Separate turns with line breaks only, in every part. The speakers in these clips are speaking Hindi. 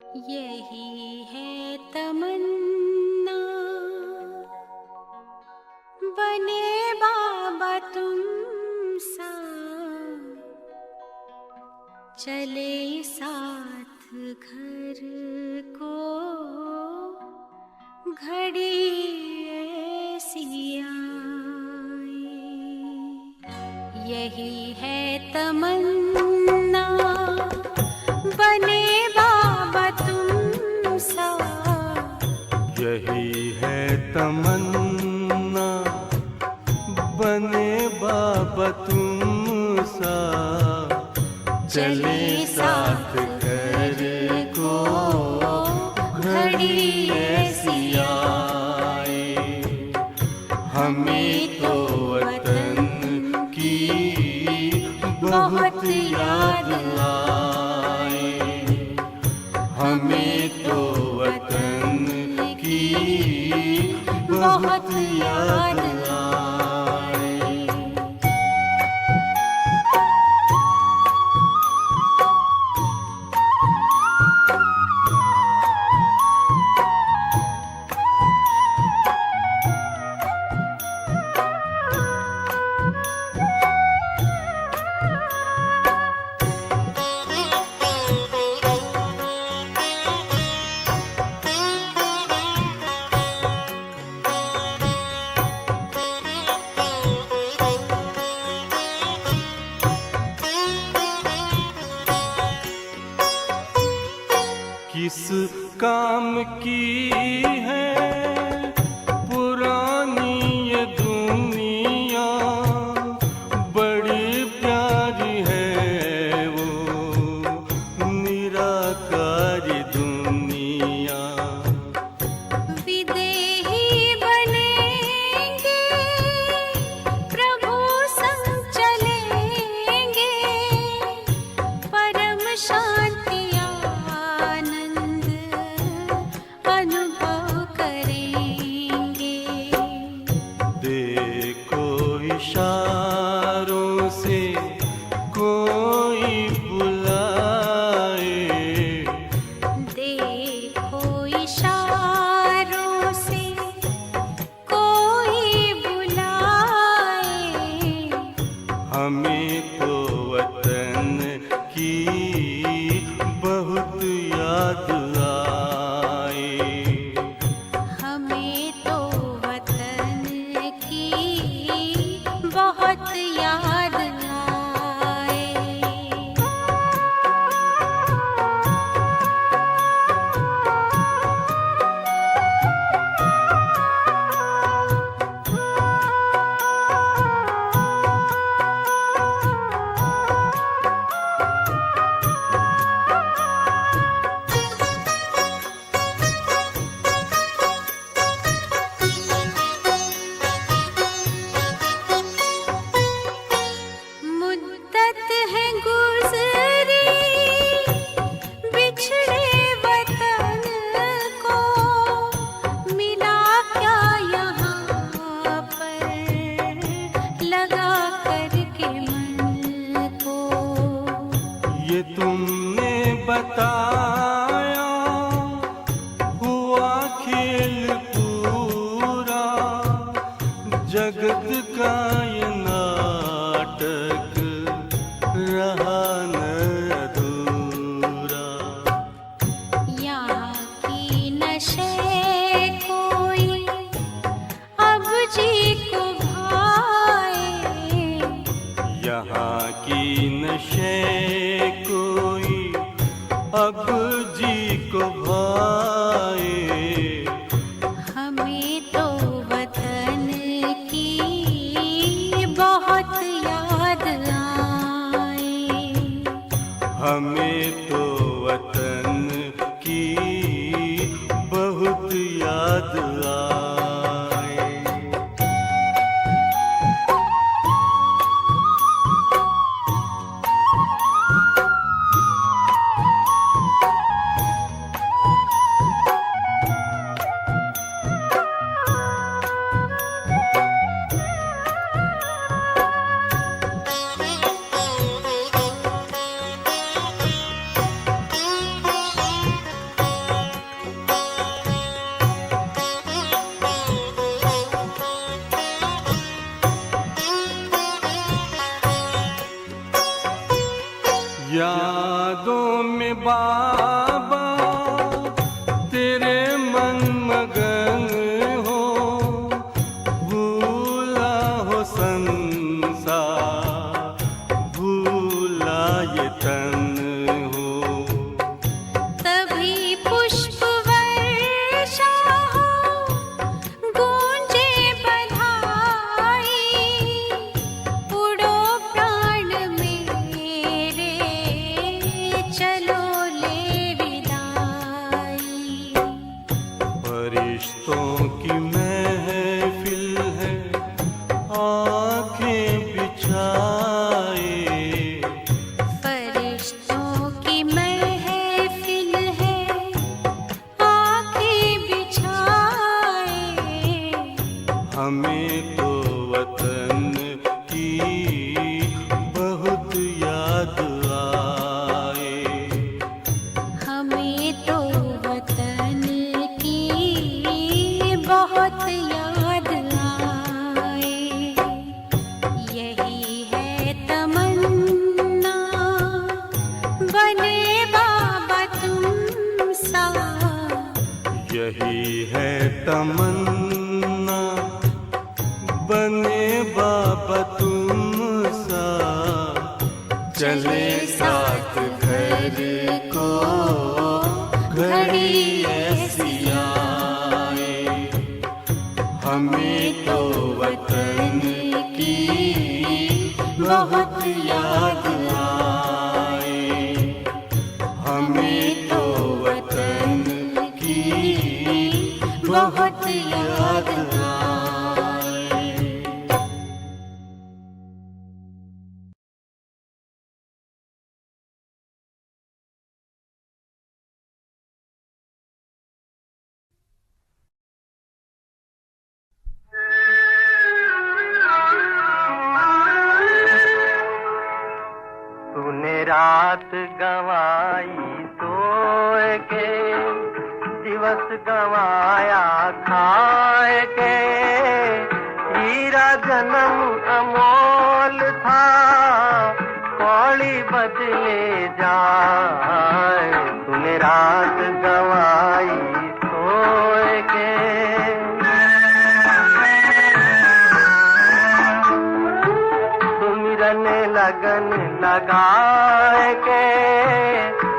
यही है तमन्ना, बने बाबा तुम सा, चले साथ घर को, घड़ी ऐसी आए। यही है तमन्ना, बने बाबा तुम सा,
यही है तमन्ना, बने बाबा तुम सा, चले साथ घर को, घड़ी ऐसी आए। हमें तो वतन की बहुत याद आए, हमें तो वतन की बहुत याद आए। किस काम की है पुरानी ये दुनिया, बड़ी प्यारी है वो निराकारी दुनिया।
विदेही बनेंगे, प्रभु संग चलेंगे, परम शांति अनुभव करेंगे।
देखो इशारों से कोई बुलाए,
देखो इशारों से कोई बुलाए।
हमें तो वतन की बहुत याद आए,
हमें तो वतन की बहुत याद आए। मुद्दत है गुज़री, बिछड़े वतन को, मिला क्या यहाँ पर लगा करके मन को।
ये तुमने बताया हुआ खेल पूरा, जगत का ये नाटक रहा न अधूरा।
यहाँ की नशे कोई अब जी को भाए,
यहाँ की नशे कोई अब जी को भाए।
हमें तो वतन की बहुत याद आए।
हमें तो वतन की बहुत याद आए। फरिश्तों की महफिल है, आंखें बिछाए।
फरिश्तों की महफिल है, आंखें बिछाए।
हमें तो वतन की बहुत याद आए।
हमें तो वतन की बहुत याद आए। यही है तमन्ना, बने बाबा तुम सा।
यही है तमन्ना, बने बाबा तुम सा। चले साथ घर को घड़ी ऐसी आए। हमें तो वतन की बहुत याद आए। हमें तो वतन की बहुत याद आए।
तूने रात गंवाई सोए के, दिवस गंवाया खाए के। हीरा जन्म अमोल था, कौड़ी बदले जाए। तूने रात गंवाई सोए के। सुमिरन लगन लगाए के,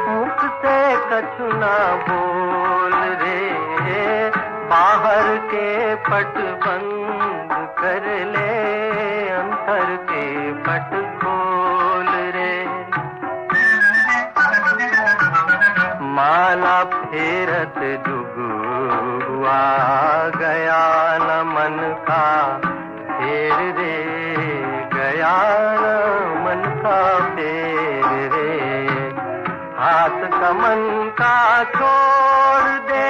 मुख से कछु ना बोल रे। बाहर के पट बंद कर ले, अंतर के पट खोल रे। माला फेरत जुगुआ गया न मन का फेर रे। गया न मन का फेर रे। हाथ कमन का छोड़ दे,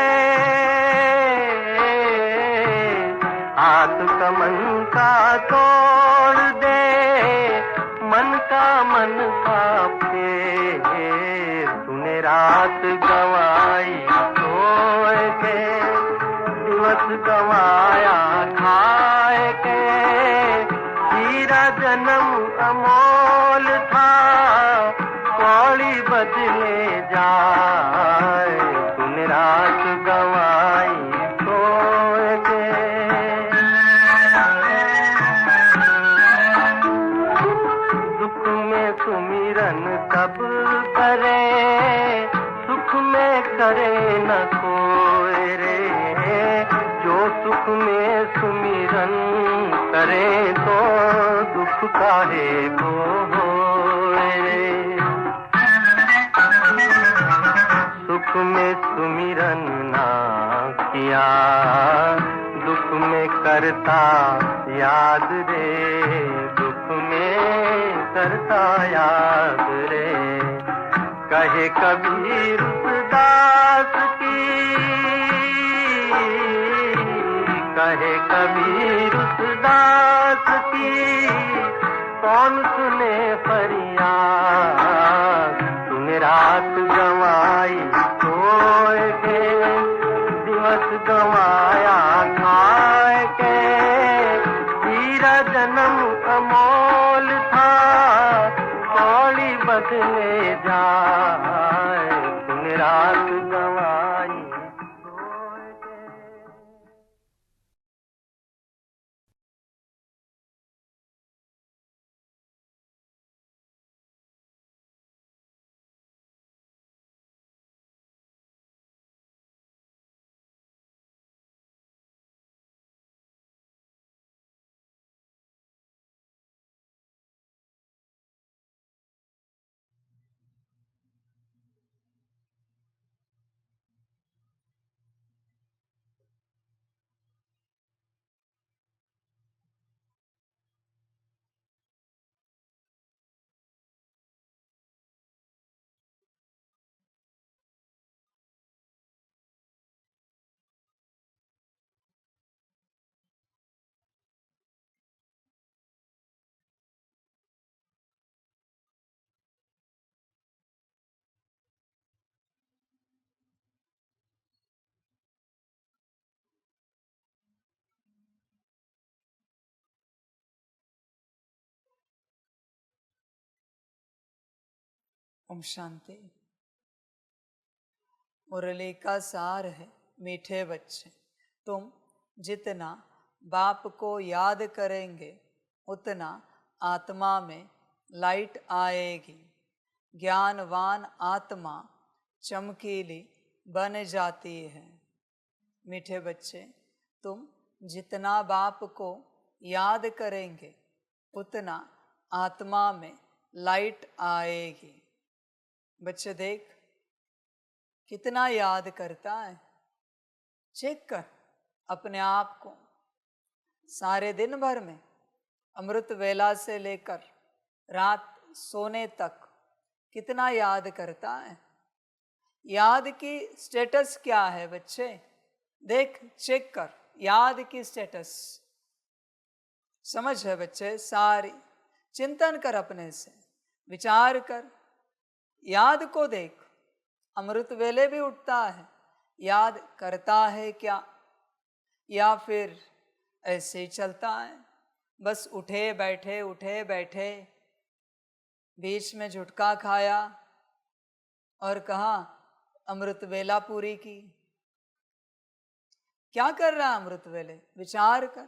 हाथ कमन का तोड़ दे। मन का मन का फेर। तूने रात गंवाई सोए के, दिवस गंवाया खाए के। हीरा जन्म अमोल था, कौड़ी बदले जाए। तूने रात गंवाई सोए के। दुख में सुमिरन कब करे, सुख में करे न कोई रे। जो सुख में सुमिरन करे, तो दुख काहे को होए रे। सुख में सुमिरन ना किया, दुख में करता याद रे। दुख में करता याद रे। कहे कबीर दास की, कहे कबीर दास की, कौन सुने फरियाद। तूने रात गंवाई सोए के, दिवस गंवाया खाए के। हीरा जन्म अमोल था, कौड़ी बदले जाए। तूने रात गंवाई सोए के।
ओम शांति। मुरली का सार है, मीठे बच्चे, तुम जितना बाप को याद करेंगे उतना आत्मा में लाइट आएगी। ज्ञानवान आत्मा चमकीली बन जाती है। मीठे बच्चे, तुम जितना बाप को याद करेंगे उतना आत्मा में लाइट आएगी। बच्चे देख, कितना याद करता है, चेक कर अपने आप को। सारे दिन भर में अमृत वेला से लेकर रात सोने तक कितना याद करता है। याद की स्टेटस क्या है बच्चे? देख, चेक कर याद की स्टेटस। समझ है बच्चे सारी? चिंतन कर, अपने से विचार कर। याद को देख, अमृत वेले भी उठता है, याद करता है क्या, या फिर ऐसे ही चलता है? बस उठे बैठे, बीच में झुटका खाया और कहा अमृत वेला पूरी की। क्या कर रहा है अमृत वेले? विचार कर।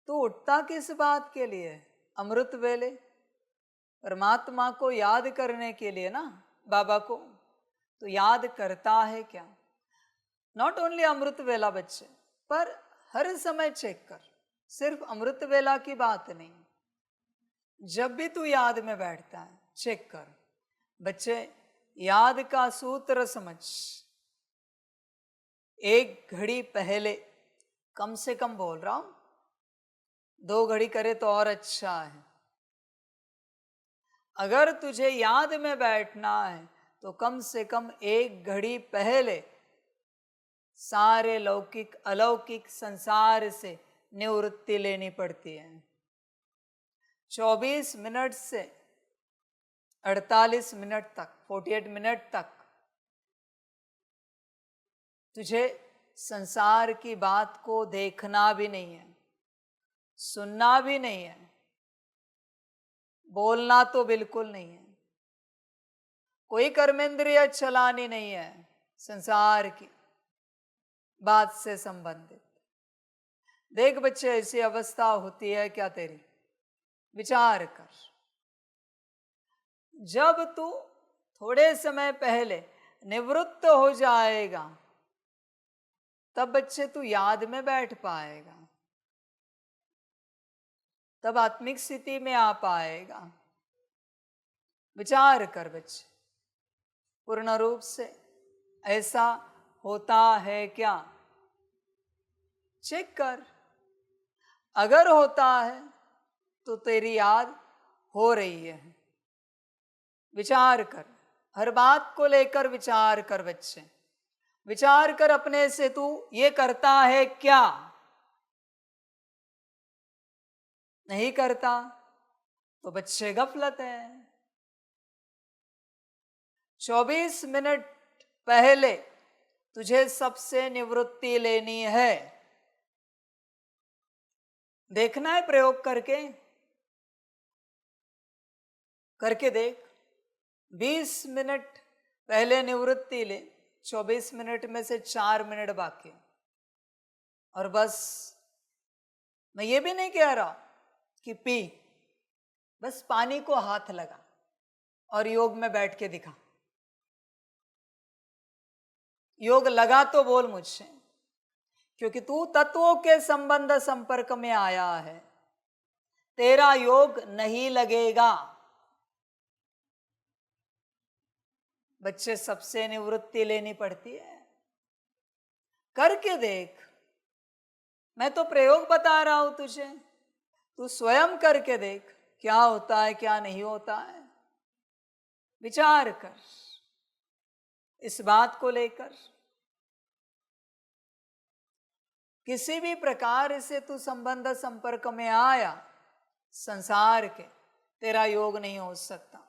तू उठता किस बात के लिए? अमृत वेले परमात्मा को याद करने के लिए ना, बाबा को। तो याद करता है क्या? नॉट ओनली अमृत वेला बच्चे, पर हर समय चेक कर, सिर्फ अमृत वेला की बात नहीं। जब भी तू याद में बैठता है चेक कर। बच्चे, याद का सूत्र समझ। एक घड़ी पहले, कम से कम बोल रहा हूं, 2 घड़ी करे तो और अच्छा है। अगर तुझे याद में बैठना है तो कम से कम 1 घड़ी पहले सारे लौकिक अलौकिक संसार से निवृत्ति लेनी पड़ती है। 24 मिनट से 48 मिनट तक, 48 मिनट तक तुझे संसार की बात को देखना भी नहीं है, सुनना भी नहीं है, बोलना तो बिल्कुल नहीं है, कोई कर्मेंद्रिय चलानी नहीं है संसार की बात से संबंधित। देख बच्चे, ऐसी अवस्था होती है क्या तेरी? विचार कर। जब तू थोड़े समय पहले निवृत्त हो जाएगा तब बच्चे तू याद में बैठ पाएगा, तब आत्मिक स्थिति में आ पाएगा। विचार कर बच्चे, पूर्ण रूप से ऐसा होता है क्या? चेक कर। अगर होता है तो तेरी याद हो रही है। विचार कर, हर बात को लेकर विचार कर बच्चे। विचार कर अपने से, तू ये करता है क्या? नहीं करता तो बच्चे गफलत है। 24 मिनट पहले तुझे सबसे निवृत्ति लेनी है। देखना है प्रयोग करके देख। 20 मिनट पहले निवृत्ति ले, 24 मिनट में से 4 मिनट बाकी। और बस मैं ये भी नहीं कह रहा कि पी, बस पानी को हाथ लगा और योग में बैठ के दिखा। योग लगा तो बोल मुझसे, क्योंकि तू तत्वों के संबंध संपर्क में आया है। तेरा योग नहीं लगेगा। बच्चे, सबसे निवृत्ति लेनी पड़ती है। करके देख। मैं तो प्रयोग बता रहा हूं तुझे, तू स्वयं करके देख क्या होता है क्या नहीं होता है। विचार कर इस बात को लेकर। किसी भी प्रकार से तू संबंध संपर्क में आया संसार के, तेरा योग नहीं हो सकता।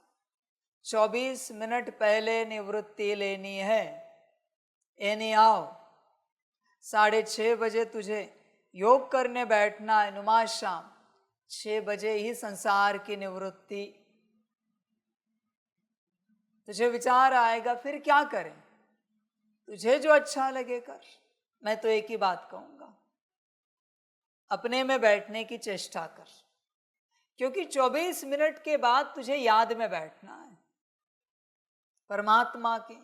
24 मिनट पहले निवृत्ति लेनी है। एनी आओ 6:30 बजे तुझे योग करने बैठना है। नुमा शाम 6 बजे ही संसार की निवृत्ति। तुझे विचार आएगा फिर क्या करें, तुझे जो अच्छा लगे कर। मैं तो एक ही बात कहूंगा, अपने में बैठने की चेष्टा कर, क्योंकि 24 मिनट के बाद तुझे याद में बैठना है परमात्मा की।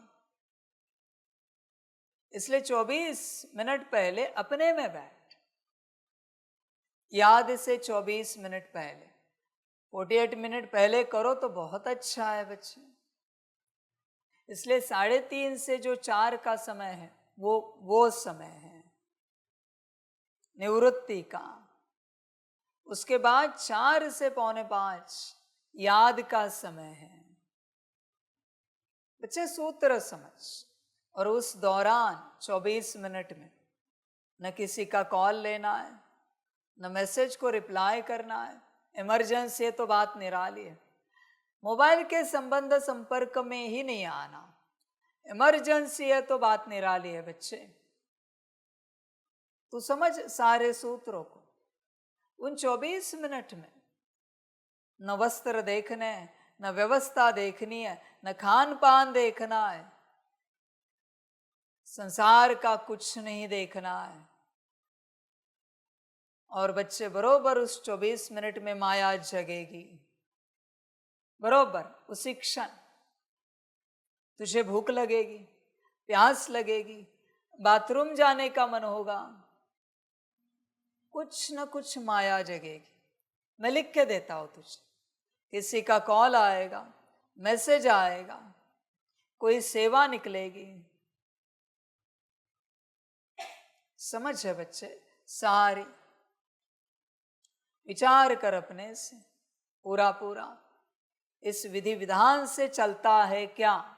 इसलिए 24 मिनट पहले अपने में बैठ, याद से 24 मिनट पहले। 48 मिनट पहले करो तो बहुत अच्छा है बच्चे। इसलिए 3:30 से जो 4 का समय है वो समय है निवृत्ति का। उसके बाद 4 से 4:45 याद का समय है। बच्चे सूत्र समझ, और उस दौरान 24 मिनट में न किसी का कॉल लेना है, न मैसेज को रिप्लाई करना है। इमरजेंसी है तो बात निराली है। मोबाइल के संबंध संपर्क में ही नहीं आना। इमरजेंसी है तो बात निराली है बच्चे। तू समझ सारे सूत्रों को। उन 24 मिनट में न वस्त्र देखने, न व्यवस्था देखनी है, न खान पान देखना है, संसार का कुछ नहीं देखना है। और बच्चे बरोबर उस 24 मिनट में माया जगेगी। बरोबर उसी क्षण तुझे भूख लगेगी, प्यास लगेगी, बाथरूम जाने का मन होगा, कुछ न कुछ माया जगेगी। मैं लिख के देता हूं तुझे, किसी का कॉल आएगा, मैसेज आएगा, कोई सेवा निकलेगी। समझ है बच्चे सारी। विचार कर अपने से पूरा पूरा, इस विधि विधान से चलता है क्या?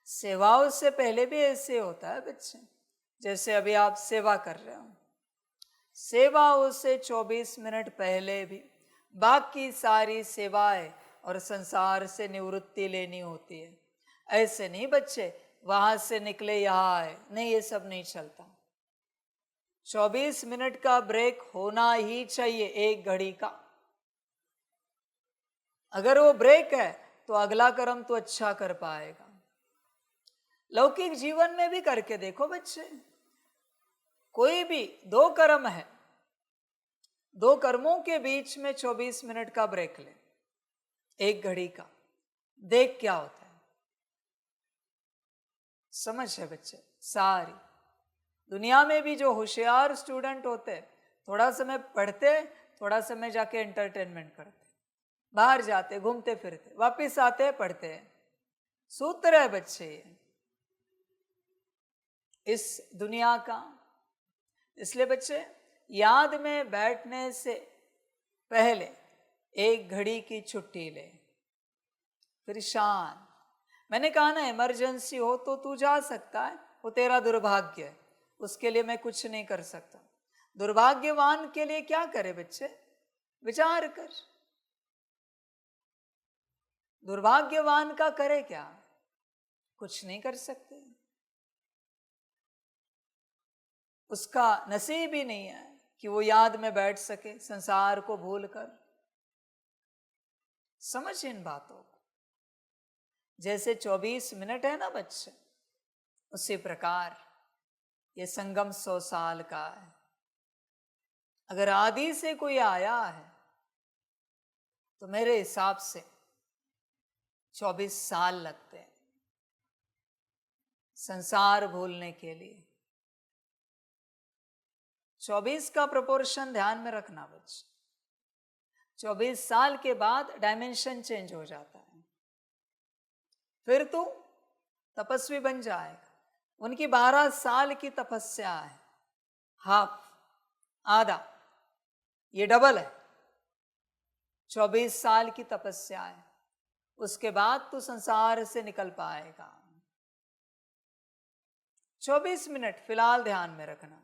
सेवाओं से पहले भी ऐसे होता है बच्चे, जैसे अभी आप सेवा कर रहे हो। सेवाओं से 24 मिनट पहले भी बाकी सारी सेवाएं और संसार से निवृत्ति लेनी होती है। ऐसे नहीं बच्चे वहां से निकले यहाँ आए, नहीं, ये सब नहीं चलता। 24 मिनट का ब्रेक होना ही चाहिए, 1 घड़ी का। अगर वो ब्रेक है तो अगला कर्म तो अच्छा कर पाएगा। लौकिक जीवन में भी करके देखो बच्चे, कोई भी 2 कर्म है, 2 कर्मों के बीच में 24 मिनट का ब्रेक ले, 1 घड़ी का, देख क्या होता है। समझ है बच्चे सारी। दुनिया में भी जो होशियार स्टूडेंट होते, थोड़ा समय पढ़ते, थोड़ा समय जाके एंटरटेनमेंट करते, बाहर जाते, घूमते फिरते, वापिस आते, पढ़ते। सूत्र है बच्चे इस दुनिया का। इसलिए बच्चे याद में बैठने से पहले 1 घड़ी की छुट्टी ले, फिर शांत। मैंने कहा ना, इमरजेंसी हो तो तू जा सकता है, वो तेरा दुर्भाग्य है, उसके लिए मैं कुछ नहीं कर सकता। दुर्भाग्यवान के लिए क्या करे बच्चे? विचार कर। दुर्भाग्यवान का करे क्या? कुछ नहीं कर सकते। उसका नसीब ही नहीं है कि वो याद में बैठ सके संसार को भूलकर। समझ इन बातों को। जैसे 24 मिनट है ना बच्चे, उसी प्रकार ये संगम 100 साल का है। अगर आदि से कोई आया है तो मेरे हिसाब से 24 साल लगते हैं संसार भूलने के लिए। 24 का प्रोपोर्शन ध्यान में रखना बच्चे। 24 साल के बाद डायमेंशन चेंज हो जाता है, फिर तो तपस्वी बन जाएगा। उनकी 12 साल की तपस्या है, हाफ, आधा, ये डबल है। 24 साल की तपस्या है, उसके बाद तो संसार से निकल पाएगा। 24 मिनट फिलहाल ध्यान में रखना।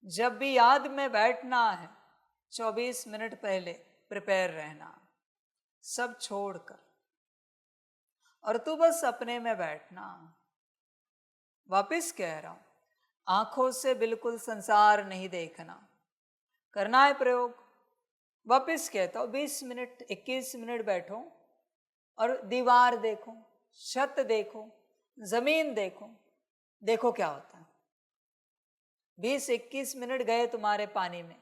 जब भी याद में बैठना है 24 मिनट पहले प्रिपेयर रहना, सब छोड़कर, और तू बस अपने में बैठना। वापिस कह रहा हूं, आंखों से बिल्कुल संसार नहीं देखना। करना है प्रयोग। वापिस कहता हूं, 20 मिनट 21 मिनट बैठो और दीवार देखो, छत देखो, जमीन देखो, देखो क्या होता है। 20-21 मिनट गए तुम्हारे पानी में,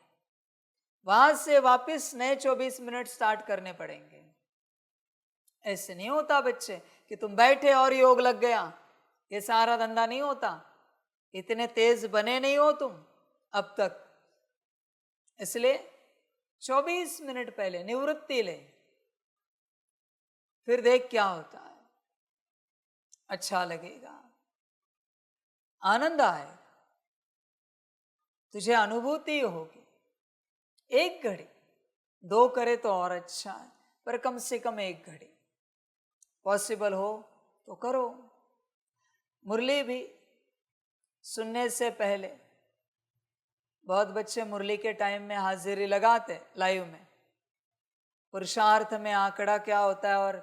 वहां से वापस नए 24 मिनट स्टार्ट करने पड़ेंगे। ऐसे नहीं होता बच्चे कि तुम बैठे और योग लग गया, ये सारा धंधा नहीं होता। इतने तेज बने नहीं हो तुम अब तक, इसलिए 24 मिनट पहले निवृत्ति ले, फिर देख क्या होता है। अच्छा लगेगा, आनंद आएगा, तुझे अनुभूति होगी। 1 घड़ी, 2 करे तो और अच्छा है, पर कम से कम 1 घड़ी पॉसिबल हो तो करो। मुरली भी सुनने से पहले बहुत बच्चे मुरली के टाइम में हाजिरी लगाते लाइव में। पुरुषार्थ में आंकड़ा क्या होता है और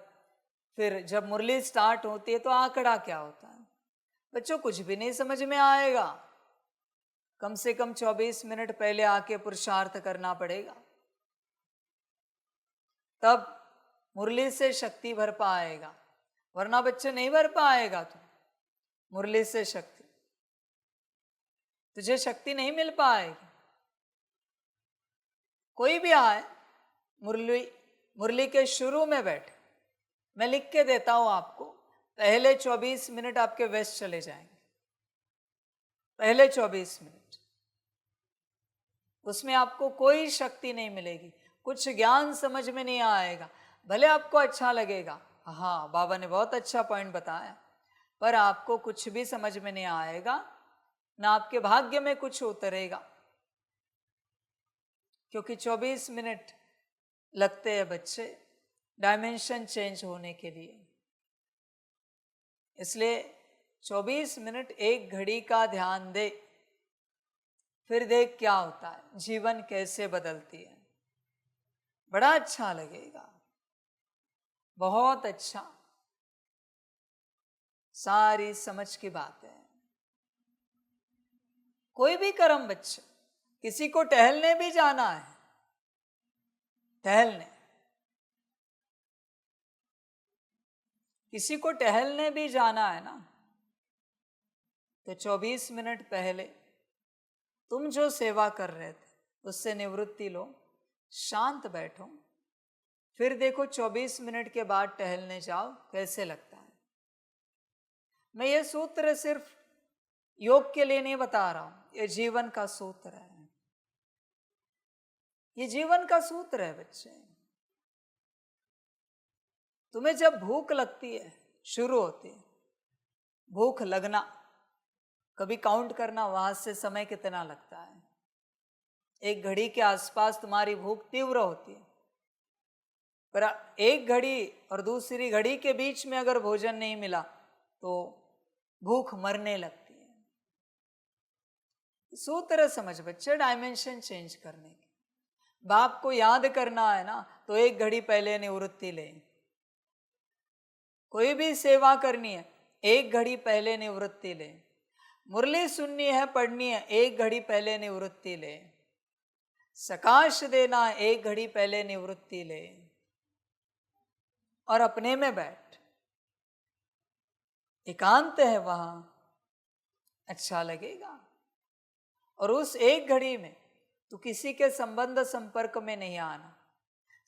फिर जब मुरली स्टार्ट होती है तो आंकड़ा क्या होता है, बच्चों कुछ भी नहीं समझ में आएगा। कम से कम 24 मिनट पहले आके पुरुषार्थ करना पड़ेगा, तब मुरली से शक्ति भर पाएगा, वरना बच्चे नहीं भर पाएगा। तो मुरली से शक्ति, तुझे शक्ति नहीं मिल पाएगी। कोई भी आए मुरली के शुरू में बैठे, मैं लिख के देता हूं आपको, पहले 24 मिनट आपके वेस्ट चले जाएंगे। पहले 24 मिनट उसमें आपको कोई शक्ति नहीं मिलेगी, कुछ ज्ञान समझ में नहीं आएगा। भले आपको अच्छा लगेगा, हाँ बाबा ने बहुत अच्छा पॉइंट बताया, पर आपको कुछ भी समझ में नहीं आएगा, ना आपके भाग्य में कुछ उतरेगा, क्योंकि 24 मिनट लगते हैं बच्चे डायमेंशन चेंज होने के लिए। इसलिए 24 मिनट 1 घड़ी का ध्यान दे, फिर देख क्या होता है, जीवन कैसे बदलती है। बड़ा अच्छा लगेगा, बहुत अच्छा। सारी समझ की बात है। कोई भी कर्म बच्चे, किसी को टहलने भी जाना है, टहलने, किसी को टहलने भी जाना है ना, तो 24 मिनट पहले तुम जो सेवा कर रहे थे उससे निवृत्ति लो, शांत बैठो, फिर देखो 24 मिनट के बाद टहलने जाओ कैसे लगता है। मैं ये सूत्र सिर्फ योग के लिए नहीं बता रहा हूं, ये जीवन का सूत्र है, ये जीवन का सूत्र है बच्चे। तुम्हें जब भूख लगती है, शुरू होती है भूख लगना, कभी काउंट करना वहां से समय कितना लगता है। 1 घड़ी के आसपास तुम्हारी भूख तीव्र होती है, पर 1 घड़ी और दूसरी घड़ी के बीच में अगर भोजन नहीं मिला तो भूख मरने लगती है। सूत्र समझ बच्चे, डायमेंशन चेंज करने की। बाप को याद करना है ना, तो 1 घड़ी पहले निवृत्ति ले। कोई भी सेवा करनी है, 1 घड़ी पहले निवृत्ति ले। मुरली सुननी है, पढ़नी है, 1 घड़ी पहले निवृत्ति ले। सकाश देना है, 1 घड़ी पहले निवृत्ति ले, और अपने में बैठ, एकांत है वहां, अच्छा लगेगा। और उस 1 घड़ी में तो किसी के संबंध संपर्क में नहीं आना,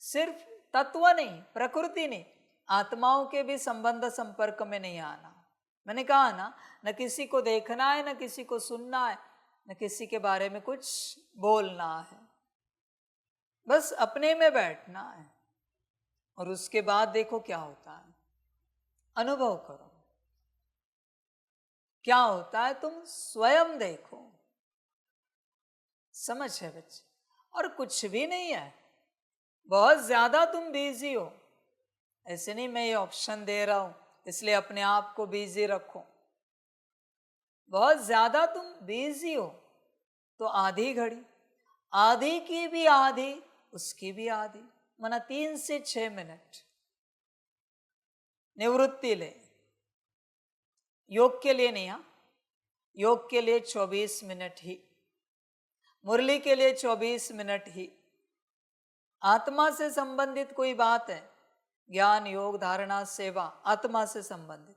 सिर्फ तत्व नहीं, प्रकृति नहीं, आत्माओं के भी संबंध संपर्क में नहीं आना। मैंने कहा ना, न किसी को देखना है, न किसी को सुनना है, न किसी के बारे में कुछ बोलना है, बस अपने में बैठना है। और उसके बाद देखो क्या होता है, अनुभव करो क्या होता है, तुम स्वयं देखो। समझ है बच्चे, और कुछ भी नहीं है। बहुत ज्यादा तुम बिजी हो, ऐसे नहीं मैं ये ऑप्शन दे रहा हूं इसलिए अपने आप को बिजी रखो। बहुत ज्यादा तुम बिजी हो तो आधी घड़ी, आधी की भी आधी, उसकी भी आधी, माना 3 से 6 मिनट निवृत्ति ले। योग के लिए नहीं, हाँ, योग के लिए 24 मिनट ही, मुरली के लिए 24 मिनट ही। आत्मा से संबंधित कोई बात है, ज्ञान, योग, धारणा, सेवा, आत्मा से संबंधित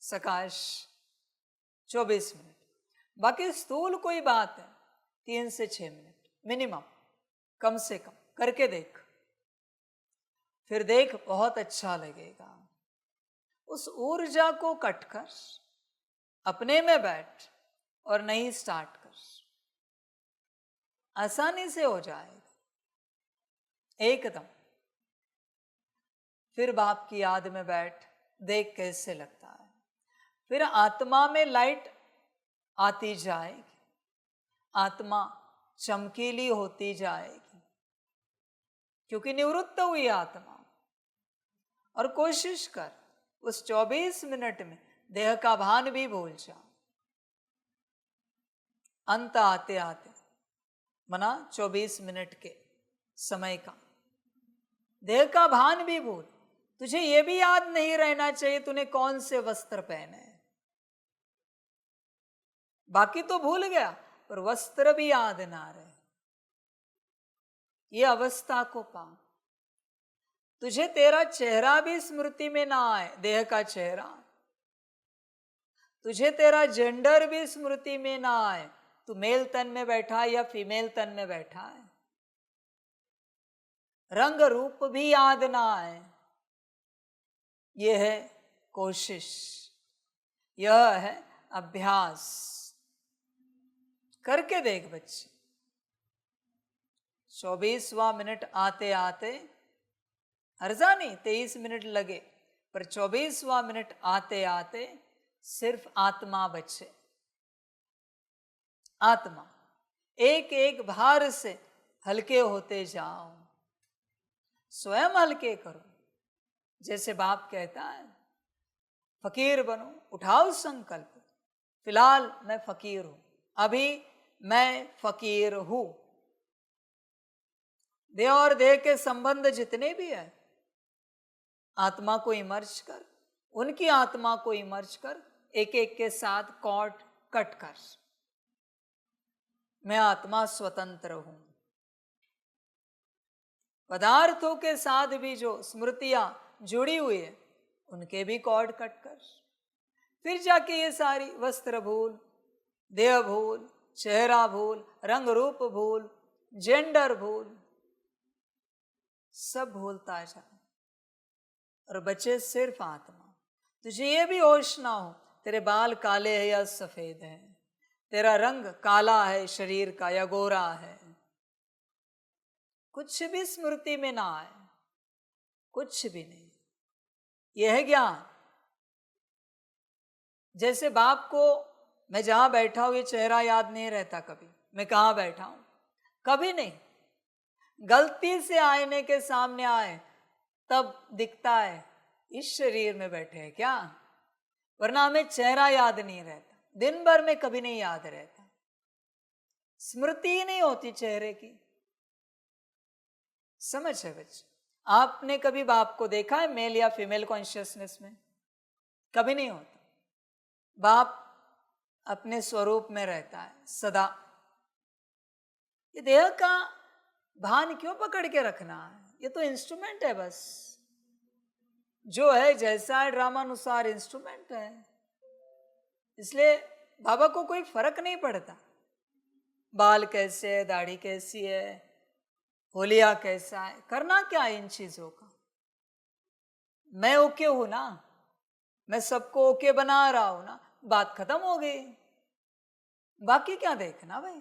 सकाश 24 मिनट। बाकी स्थूल कोई बात है 3 से 6 मिनट मिनिमम, कम से कम करके देख, फिर देख बहुत अच्छा लगेगा। उस ऊर्जा को कट कर अपने में बैठ और नहीं स्टार्ट कर, आसानी से हो जाएगा एकदम। फिर बाप की याद में बैठ, देख कैसे लगता है। फिर आत्मा में लाइट आती जाएगी, आत्मा चमकीली होती जाएगी, क्योंकि निवृत्त हुई आत्मा। और कोशिश कर उस 24 मिनट में देह का भान भी भूल जा। अंत आते आते मना 24 मिनट के समय का देह का भान भी भूल। तुझे यह भी याद नहीं रहना चाहिए तूने कौन से वस्त्र पहने हैं, बाकी तो भूल गया, पर वस्त्र भी याद ना रहे। ये अवस्था को पा। तुझे तेरा चेहरा भी स्मृति में ना आए, देह का चेहरा। तुझे तेरा जेंडर भी स्मृति में ना आए, तू मेल तन में बैठा है या फीमेल तन में बैठा है। रंग रूप भी याद ना आए। यह है कोशिश, यह है अभ्यास। करके देख बच्चे। 24वां मिनट आते आते, अर्जा नहीं 23 मिनट लगे, पर 24वां मिनट आते आते सिर्फ आत्मा बचे। आत्मा एक एक भार से हल्के होते जाओ, स्वयं हल्के करो। जैसे बाप कहता है फकीर बनो, उठाओ संकल्प। फिलहाल मैं फकीर हूं, अभी मैं फकीर हूं। देह और देह के संबंध जितने भी है, आत्मा को इमर्ज कर, उनकी आत्मा को इमर्ज कर, एक एक के साथ कॉर्ड कट कर। मैं आत्मा स्वतंत्र हूं। पदार्थों के साथ भी जो स्मृतियां जुड़ी हुई है, उनके भी कॉर्ड कट कर। फिर जाके ये सारी वस्त्र भूल, देह भूल, चेहरा भूल, रंग रूप भूल, जेंडर भूल, सब भूलता जा और बचे सिर्फ आत्मा। तुझे ये भी होश ना हो तेरे बाल काले हैं या सफेद हैं, तेरा रंग काला है शरीर का या गोरा है, कुछ भी स्मृति में ना आए, कुछ भी नहीं। यह है ज्ञान। जैसे बाप को मैं जहां बैठा हूं ये चेहरा याद नहीं रहता, कभी मैं कहां बैठा हूं, कभी नहीं। गलती से आईने के सामने आए तब दिखता है इस शरीर में बैठे हैं क्या, वरना हमें चेहरा याद नहीं रहता, दिन भर में कभी नहीं याद रहता, स्मृति ही नहीं होती चेहरे की। समझ है बच्चे? आपने कभी बाप को देखा है मेल या फीमेल कॉन्शियसनेस में? कभी नहीं होता। बाप अपने स्वरूप में रहता है सदा। ये देह का भान क्यों पकड़ के रखना है? ये तो इंस्ट्रूमेंट है बस, जो है जैसा है ड्रामानुसार इंस्ट्रूमेंट है। इसलिए बाबा को कोई फर्क नहीं पड़ता बाल कैसे है, दाढ़ी कैसी है, होलिया कैसा है, करना क्या है इन चीजों का। मैं ओके हूं ना, मैं सबको ओके बना रहा हूं ना, बात खत्म हो गई। बाकी क्या देखना भाई,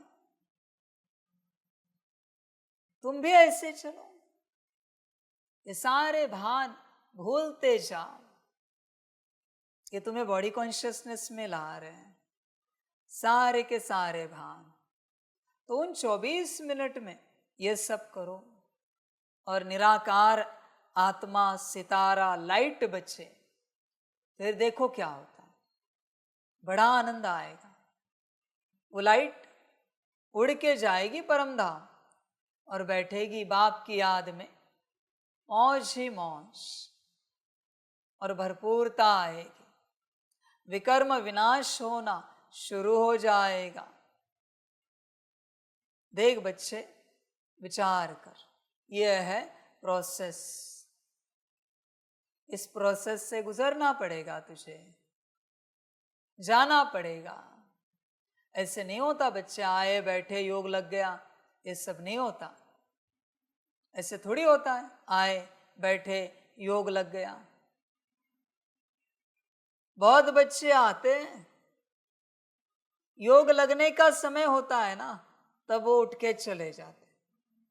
तुम भी ऐसे चलो। ये सारे भान भूलते जाओ, ये तुम्हें बॉडी कॉन्शियसनेस में ला रहे हैं सारे के सारे भान। तो उन 24 मिनट में ये सब करो और निराकार आत्मा सितारा लाइट बचे, फिर देखो क्या होता है, बड़ा आनंद आएगा। वो लाइट उड़ के जाएगी परमधाम और बैठेगी बाप की याद में, मौज ही मौज और भरपूरता आएगी। विकर्म विनाश होना शुरू हो जाएगा। देख बच्चे, विचार कर, यह है प्रोसेस। इस प्रोसेस से गुजरना पड़ेगा, तुझे जाना पड़ेगा। ऐसे नहीं होता बच्चे आए बैठे योग लग गया, ये सब नहीं होता। ऐसे थोड़ी होता है आए बैठे योग लग गया। बहुत बच्चे आते हैं, योग लगने का समय होता है ना, तब वो उठ के चले जाते।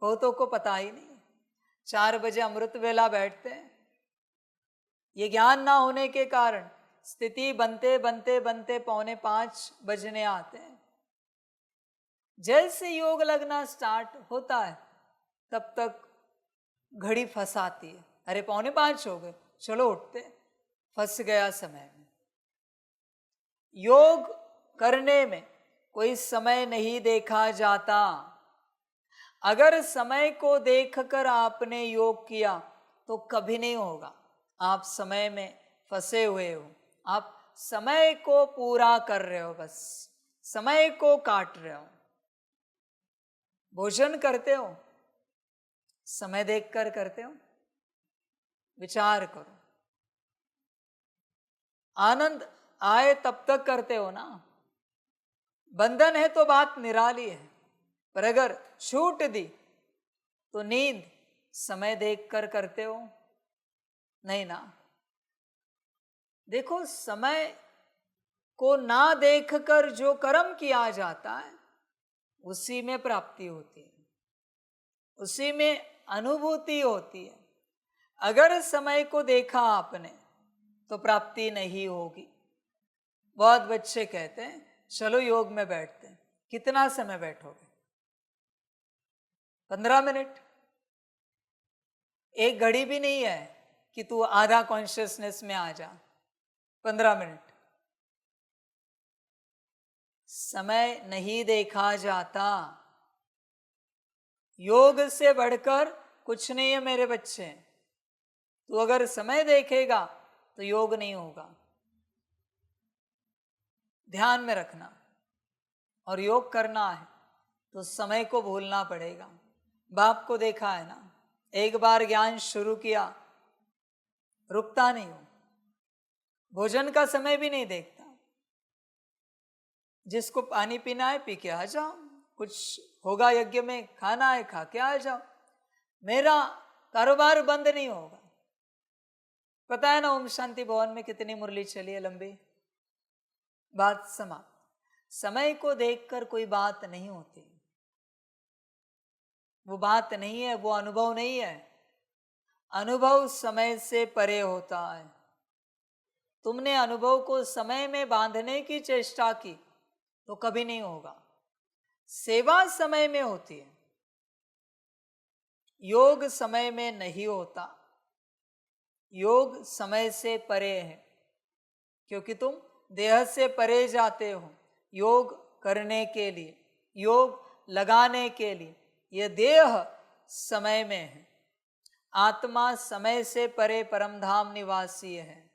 बहुतों को पता ही नहीं। 4 बजे अमृत वेला बैठते हैं। ये ज्ञान ना होने के कारण स्थिति बनते बनते बनते 4:45 बजने आते हैं। जैसे योग लगना स्टार्ट होता है तब तक घड़ी फंसाती है। अरे 4:45 हो गए, चलो उठते। फंस गया समय में। योग करने में कोई समय नहीं देखा जाता। अगर समय को देखकर आपने योग किया तो कभी नहीं होगा। आप समय में फंसे हुए हो, आप समय को पूरा कर रहे हो, बस समय को काट रहे हो। भोजन करते हो, समय देखकर करते हो? विचार करो। आनंद आए तब तक करते हो ना। बंधन है तो बात निराली है, पर अगर छूट दी तो नींद समय देखकर करते हो? नहीं ना। देखो, समय को ना देखकर जो कर्म किया जाता है उसी में प्राप्ति होती है, उसी में अनुभूति होती है। अगर समय को देखा आपने तो प्राप्ति नहीं होगी। बहुत बच्चे कहते हैं चलो योग में बैठते हैं। कितना समय बैठोगे? 15 मिनट। एक घड़ी भी नहीं है कि तू आधा कॉन्शियसनेस में आ जा। 15 मिनट। समय नहीं देखा जाता। योग से बढ़कर कुछ नहीं है मेरे बच्चे। तू अगर समय देखेगा तो योग नहीं होगा। ध्यान में रखना। और योग करना है तो समय को भूलना पड़ेगा। बाप को देखा है ना, एक बार ज्ञान शुरू किया रुकता नहीं हो। भोजन का समय भी नहीं देखता। जिसको पानी पीना है पी के आ जाओ, कुछ होगा यज्ञ में खाना है खा के आ जाओ, मेरा कारोबार बंद नहीं होगा। पता है ना ओम शांति भवन में कितनी मुरली चली है लंबी। बात समाप्त। समय को देखकर कोई बात नहीं होती। वो बात नहीं है, वो अनुभव नहीं है। अनुभव समय से परे होता है। तुमने अनुभव को समय में बांधने की चेष्टा की तो कभी नहीं होगा। सेवा समय में होती है, योग समय में नहीं होता। योग समय से परे है, क्योंकि तुम देह से परे जाते हो योग करने के लिए, योग लगाने के लिए। यह देह समय में है, आत्मा समय से परे परमधाम निवासी है।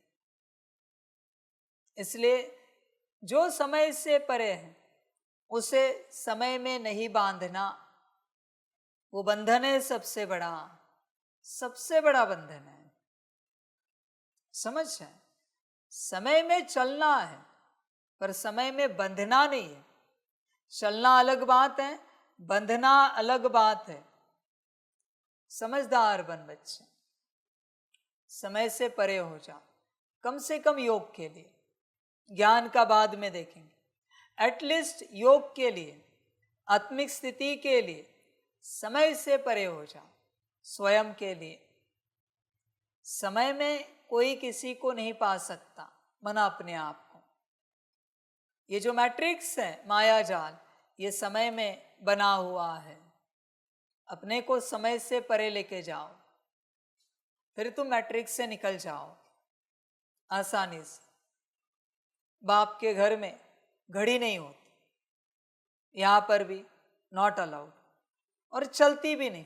इसलिए जो समय से परे है उसे समय में नहीं बांधना। वो बंधन है सबसे बड़ा, सबसे बड़ा बंधन है। समझ है? समय में चलना है पर समय में बंधना नहीं है। चलना अलग बात है, बंधना अलग बात है। समझदार बन बच्चे, समय से परे हो जाओ कम से कम योग के लिए। ज्ञान का बाद में देखेंगे। एटलीस्ट योग के लिए, आत्मिक स्थिति के लिए समय से परे हो जाओ। स्वयं के लिए समय में कोई किसी को नहीं पा सकता, मना अपने आप को। ये जो मैट्रिक्स है, माया जाल, ये समय में बना हुआ है। अपने को समय से परे लेके जाओ, फिर तुम मैट्रिक्स से निकल जाओ आसानी से। बाप के घर में घड़ी नहीं होती, यहां पर भी नॉट अलाउड, और चलती भी नहीं।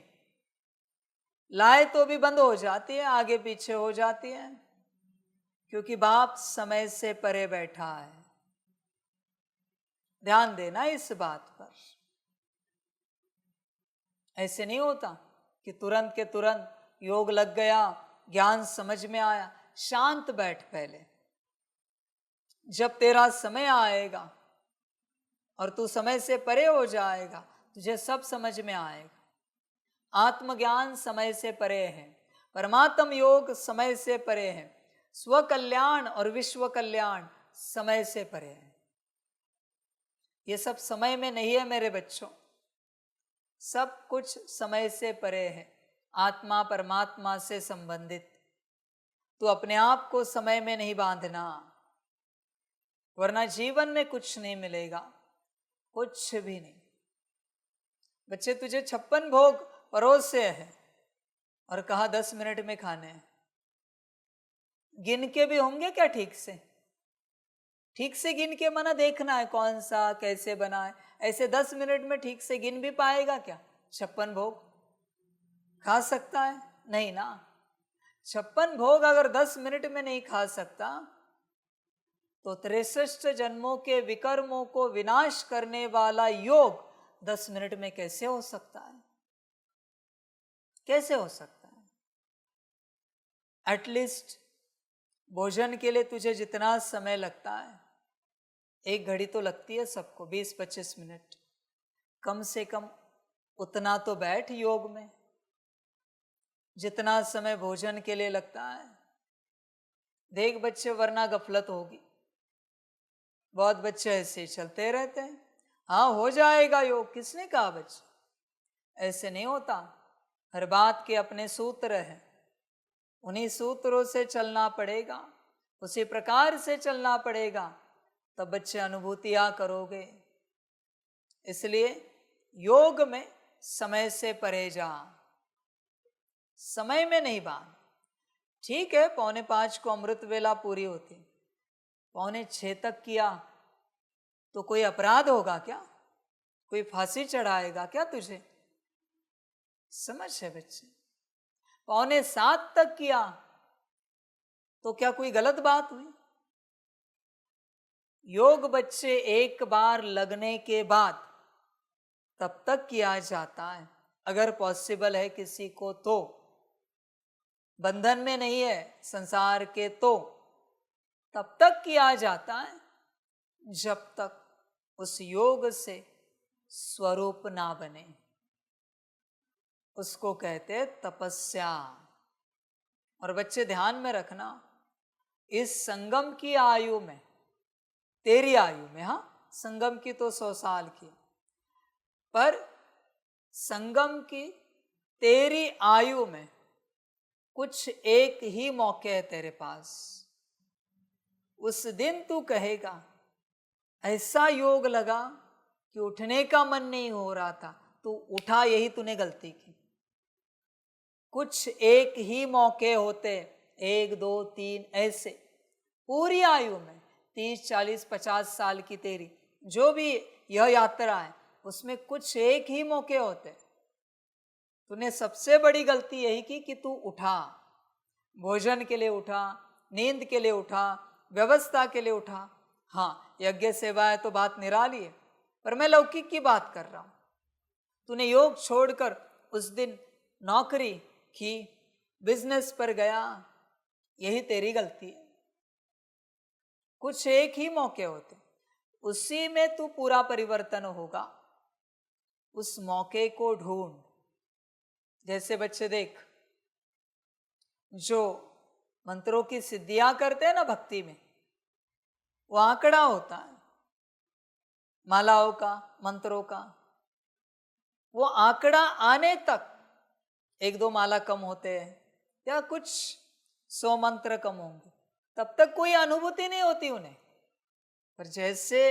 लाए तो भी बंद हो जाती है, आगे पीछे हो जाती है, क्योंकि बाप समय से परे बैठा है। ध्यान देना इस बात पर। ऐसे नहीं होता कि तुरंत के तुरंत योग लग गया, ज्ञान समझ में आया। शांत बैठ पहले। जब तेरा समय आएगा और तू समय से परे हो जाएगा, तुझे सब समझ में आएगा। आत्मज्ञान समय से परे है, परमात्म योग समय से परे है, स्व कल्याण और विश्व कल्याण समय से परे है। ये सब समय में नहीं है मेरे बच्चों, सब कुछ समय से परे है, आत्मा परमात्मा से संबंधित। तो अपने आप को समय में नहीं बांधना, वरना जीवन में कुछ नहीं मिलेगा, कुछ भी नहीं। बच्चे तुझे 56 भोग परोसे हैं और कहा 10 मिनट में खाने हैं। गिन के भी होंगे क्या ठीक से? ठीक से गिन के मना देखना है कौन सा कैसे बना है। ऐसे 10 मिनट में ठीक से गिन भी पाएगा क्या? 56 भोग खा सकता है? नहीं ना। 56 भोग अगर 10 मिनट में नहीं खा सकता तो 63 जन्मों के विकर्मों को विनाश करने वाला योग 10 मिनट में कैसे हो सकता है? कैसे हो सकता है? एटलीस्ट भोजन के लिए तुझे जितना समय लगता है, 1 घड़ी तो लगती है सबको, 20-25 मिनट, कम से कम उतना तो बैठ योग में जितना समय भोजन के लिए लगता है। देख बच्चे, वरना गफलत होगी। बहुत बच्चे ऐसे चलते रहते हैं, हाँ हो जाएगा योग। किसने कहा बच्चे? ऐसे नहीं होता। हर बात के अपने सूत्र हैं, उन्हीं सूत्रों से चलना पड़ेगा, उसी प्रकार से चलना पड़ेगा, तब बच्चे अनुभूतियां करोगे। इसलिए योग में समय से परे जा, समय में नहीं बांध। ठीक है, 4:45 को अमृत वेला पूरी होती, 5:45 तक किया तो कोई अपराध होगा क्या? कोई फांसी चढ़ाएगा क्या तुझे? समझ है बच्चे? 6:45 तक किया तो क्या कोई गलत बात हुई? योग बच्चे एक बार लगने के बाद तब तक किया जाता है, अगर पॉसिबल है किसी को तो, बंधन में नहीं है संसार के तो तब तक किया जाता है जब तक उस योग से स्वरूप ना बने। उसको कहते हैं तपस्या। और बच्चे ध्यान में रखना, इस संगम की आयु में, तेरी आयु में, हाँ संगम की तो 100 साल की, पर संगम की तेरी आयु में कुछ एक ही मौके है तेरे पास। उस दिन तू कहेगा ऐसा योग लगा कि उठने का मन नहीं हो रहा था, तू उठा, यही तूने गलती की। कुछ एक ही मौके होते, 1, 2, 3 ऐसे पूरी आयु में, 30, 40, 50 साल की तेरी जो भी यह यात्रा है, उसमें कुछ एक ही मौके होते। तूने सबसे बड़ी गलती यही की कि तू उठा, भोजन के लिए उठा, नींद के लिए उठा, व्यवस्था के लिए उठा। हाँ यज्ञ सेवा है तो बात निराली है, पर मैं लौकिक की बात कर रहा हूं। तूने योग छोड़कर उस दिन नौकरी की, बिजनेस पर गया, यही तेरी गलती है। कुछ एक ही मौके होते, उसी में तू पूरा परिवर्तन होगा। उस मौके को ढूंढ। जैसे बच्चे देख, जो मंत्रों की सिद्धियां करते हैं ना भक्ति में, वो आंकड़ा होता है मालाओं का, मंत्रों का। वो आंकड़ा आने तक 1-2 माला कम होते हैं या कुछ 100 मंत्र कम होंगे, तब तक कोई अनुभूति नहीं होती उन्हें। पर जैसे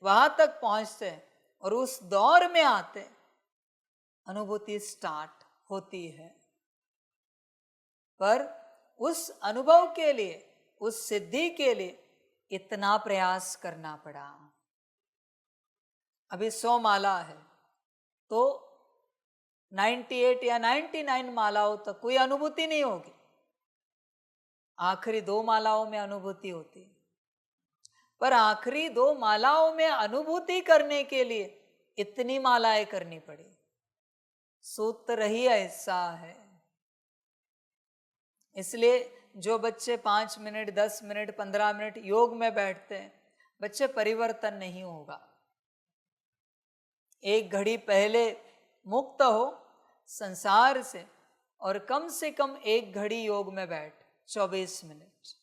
वहां तक पहुंचते हैं और उस दौर में आते, अनुभूति स्टार्ट होती है। पर उस अनुभव के लिए, उस सिद्धि के लिए इतना प्रयास करना पड़ा। अभी 100 माला है तो 98 या 99 मालाओं तक कोई अनुभूति नहीं होगी, आखिरी 2 मालाओं में अनुभूति होती। पर आखिरी 2 मालाओं में अनुभूति करने के लिए इतनी मालाएं करनी पड़ी। सूत्र ही ऐसा है। इसलिए जो बच्चे 5 मिनट 10 मिनट 15 मिनट योग में बैठते हैं, बच्चे परिवर्तन नहीं होगा। एक घड़ी पहले मुक्त हो संसार से और कम से कम एक घड़ी योग में बैठ 24 मिनट,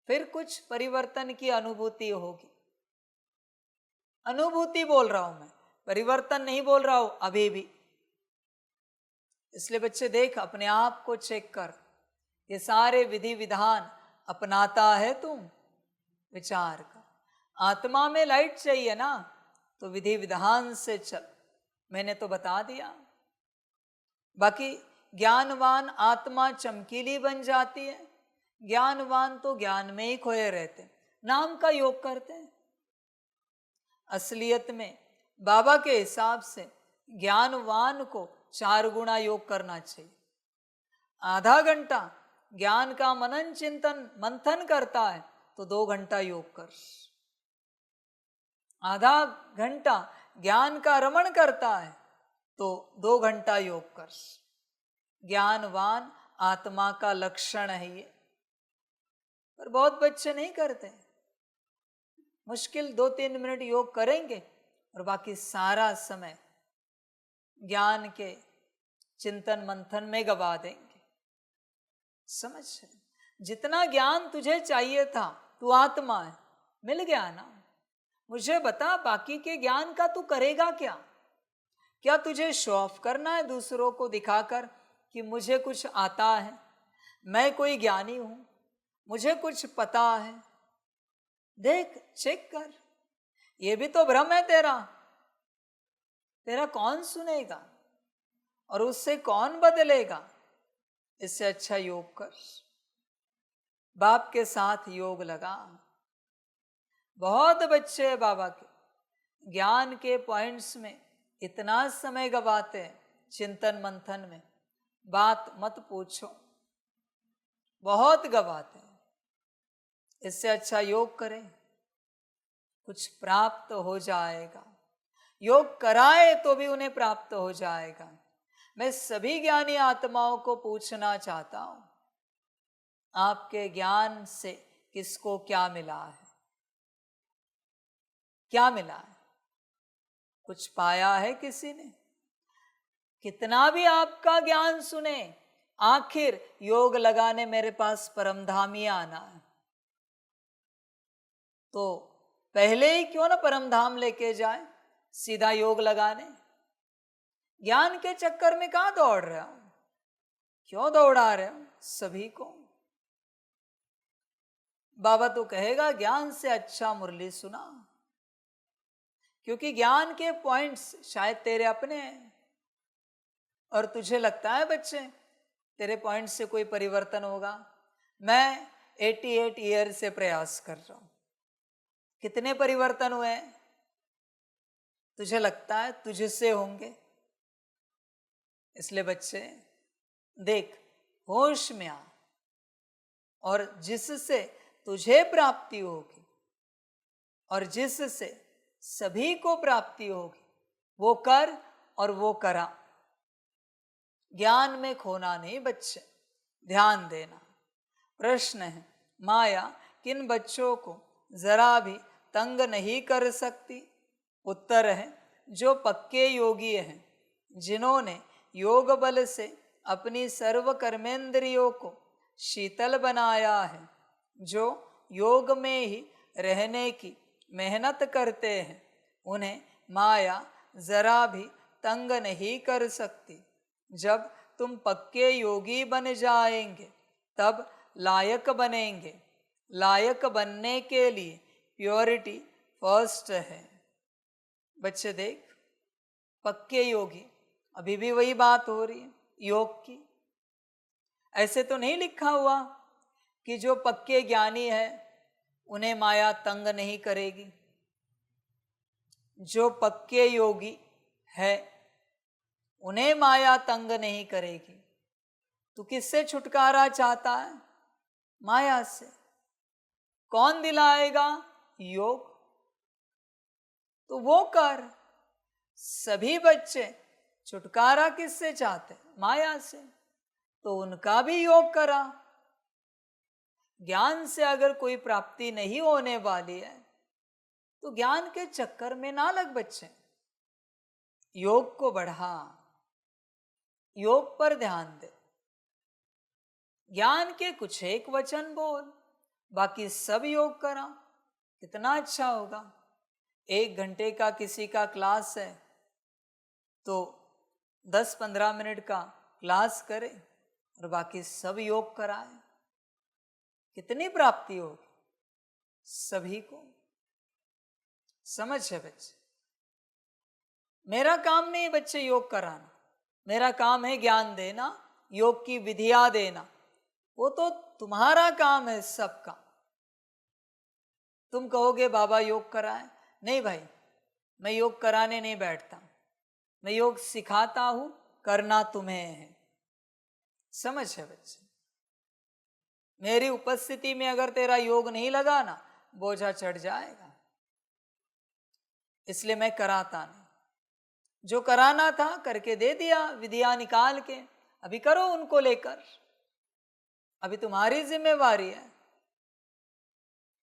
फिर कुछ परिवर्तन की अनुभूति होगी। अनुभूति बोल रहा हूं मैं, परिवर्तन नहीं बोल रहा हूं अभी भी। इसलिए बच्चे देख, अपने आप को चेक कर, ये सारे विधि विधान अपनाता है तुम? विचार कर। आत्मा में लाइट चाहिए ना, तो विधि विधान से चल, मैंने तो बता दिया। बाकी ज्ञानवान आत्मा चमकीली बन जाती है, ज्ञानवान तो ज्ञान में ही खोए रहते, नाम का योग करते हैं। असलियत में बाबा के हिसाब से ज्ञानवान को 4 गुना योग करना चाहिए। आधा घंटा ज्ञान का मनन चिंतन मंथन करता है तो 2 घंटा योग कर। आधा घंटा ज्ञान का रमण करता है तो 2 घंटा योग कर। ज्ञानवान आत्मा का लक्षण है ये, पर बहुत बच्चे नहीं करते। मुश्किल 2-3 मिनट योग करेंगे और बाकी सारा समय ज्ञान के चिंतन मंथन में गवा देंगे। समझ, जितना ज्ञान तुझे चाहिए था, तू आत्मा है, मिल गया ना। मुझे बता, बाकी के ज्ञान का तू करेगा क्या? क्या तुझे शो ऑफ करना है दूसरों को दिखाकर कि मुझे कुछ आता है, मैं कोई ज्ञानी हूं, मुझे कुछ पता है? देख, चेक कर, ये भी तो भ्रम है तेरा। तेरा कौन सुनेगा और उससे कौन बदलेगा? इससे अच्छा योग कर, बाप के साथ योग लगा। बहुत बच्चे हैं बाबा के, ज्ञान के पॉइंट्स में इतना समय गवाते हैं, चिंतन मंथन में बात मत पूछो, बहुत गवाते हैं। इससे अच्छा योग करें, कुछ प्राप्त हो जाएगा। योग कराए तो भी उन्हें प्राप्त हो जाएगा। मैं सभी ज्ञानी आत्माओं को पूछना चाहता हूं, आपके ज्ञान से किसको क्या मिला है? क्या मिला है? कुछ पाया है किसी ने? कितना भी आपका ज्ञान सुने, आखिर योग लगाने मेरे पास परमधामी आना है, तो पहले ही क्यों ना परमधाम लेके जाए, सीधा योग लगाने। ज्ञान के चक्कर में कहां दौड़ रहा हूं? क्यों दौड़ा रहे हूं सभी को? बाबा तो कहेगा ज्ञान से अच्छा मुरली सुना, क्योंकि ज्ञान के पॉइंट्स शायद तेरे अपने हैं और तुझे लगता है बच्चे तेरे पॉइंट से कोई परिवर्तन होगा। मैं 88 ईयर से प्रयास कर रहा हूं, कितने परिवर्तन हुए हैं? तुझे लगता है तुझसे होंगे? इसलिए बच्चे देख, होश में आ, और जिससे तुझे प्राप्ति होगी और जिससे सभी को प्राप्ति होगी वो कर और वो करा। ज्ञान में खोना नहीं बच्चे, ध्यान देना। प्रश्न है, माया किन बच्चों को जरा भी तंग नहीं कर सकती? उत्तर है, जो पक्के योगी हैं, जिन्होंने योग बल से अपनी सर्व कर्मेंद्रियों को शीतल बनाया है, जो योग में ही रहने की मेहनत करते हैं, उन्हें माया जरा भी तंग नहीं कर सकती। जब तुम पक्के योगी बन जाएंगे तब लायक बनेंगे। लायक बनने के लिए प्योरिटी फर्स्ट है। बच्चे देख, पक्के योगी, अभी भी वही बात हो रही है योग की। ऐसे तो नहीं लिखा हुआ कि जो पक्के ज्ञानी है उन्हें माया तंग नहीं करेगी। जो पक्के योगी है उन्हें माया तंग नहीं करेगी। तू किससे छुटकारा चाहता है? माया से। कौन दिलाएगा? योग। तो वो कर। सभी बच्चे छुटकारा किससे चाहते? माया से। तो उनका भी योग करा। ज्ञान से अगर कोई प्राप्ति नहीं होने वाली है तो ज्ञान के चक्कर में ना लग बच्चे, योग को बढ़ा, योग पर ध्यान दे। ज्ञान के कुछ एक वचन बोल, बाकी सब योग करा, कितना अच्छा होगा। 1 घंटे का किसी का क्लास है तो 10-15 मिनट का क्लास करे और बाकी सब योग कराए, कितनी प्राप्ति होगी सभी को। समझ है बच्चे, मेरा काम नहीं बच्चे योग कराना, मेरा काम है ज्ञान देना, योग की विधियां देना, वो तो तुम्हारा काम है सबका। तुम कहोगे बाबा योग कराए, नहीं भाई, मैं योग कराने नहीं बैठता, मैं योग सिखाता हूं, करना तुम्हें है। समझ है बच्चे, मेरी उपस्थिति में अगर तेरा योग नहीं लगा ना, बोझा चढ़ जाएगा, इसलिए मैं कराता नहीं। जो कराना था करके दे दिया, विधियां निकाल के, अभी करो उनको लेकर, अभी तुम्हारी जिम्मेवारी है।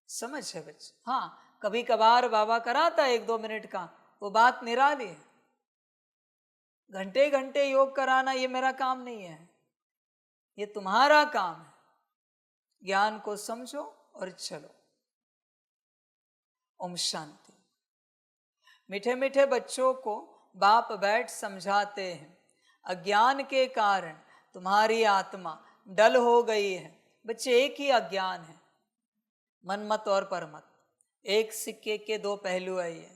समझ है बच्चे। हाँ, कभी कभार बाबा कराता 1-2 मिनट का, वो बात निराली है। घंटे घंटे योग कराना ये मेरा काम नहीं है, ये तुम्हारा काम है। ज्ञान को समझो और चलो। ओम शांति। मीठे मीठे बच्चों को बाप बैठ समझाते हैं, अज्ञान के कारण तुम्हारी आत्मा डल हो गई है। बच्चे, एक ही अज्ञान है, मनमत और परमत। एक सिक्के के 2 पहलू है ये,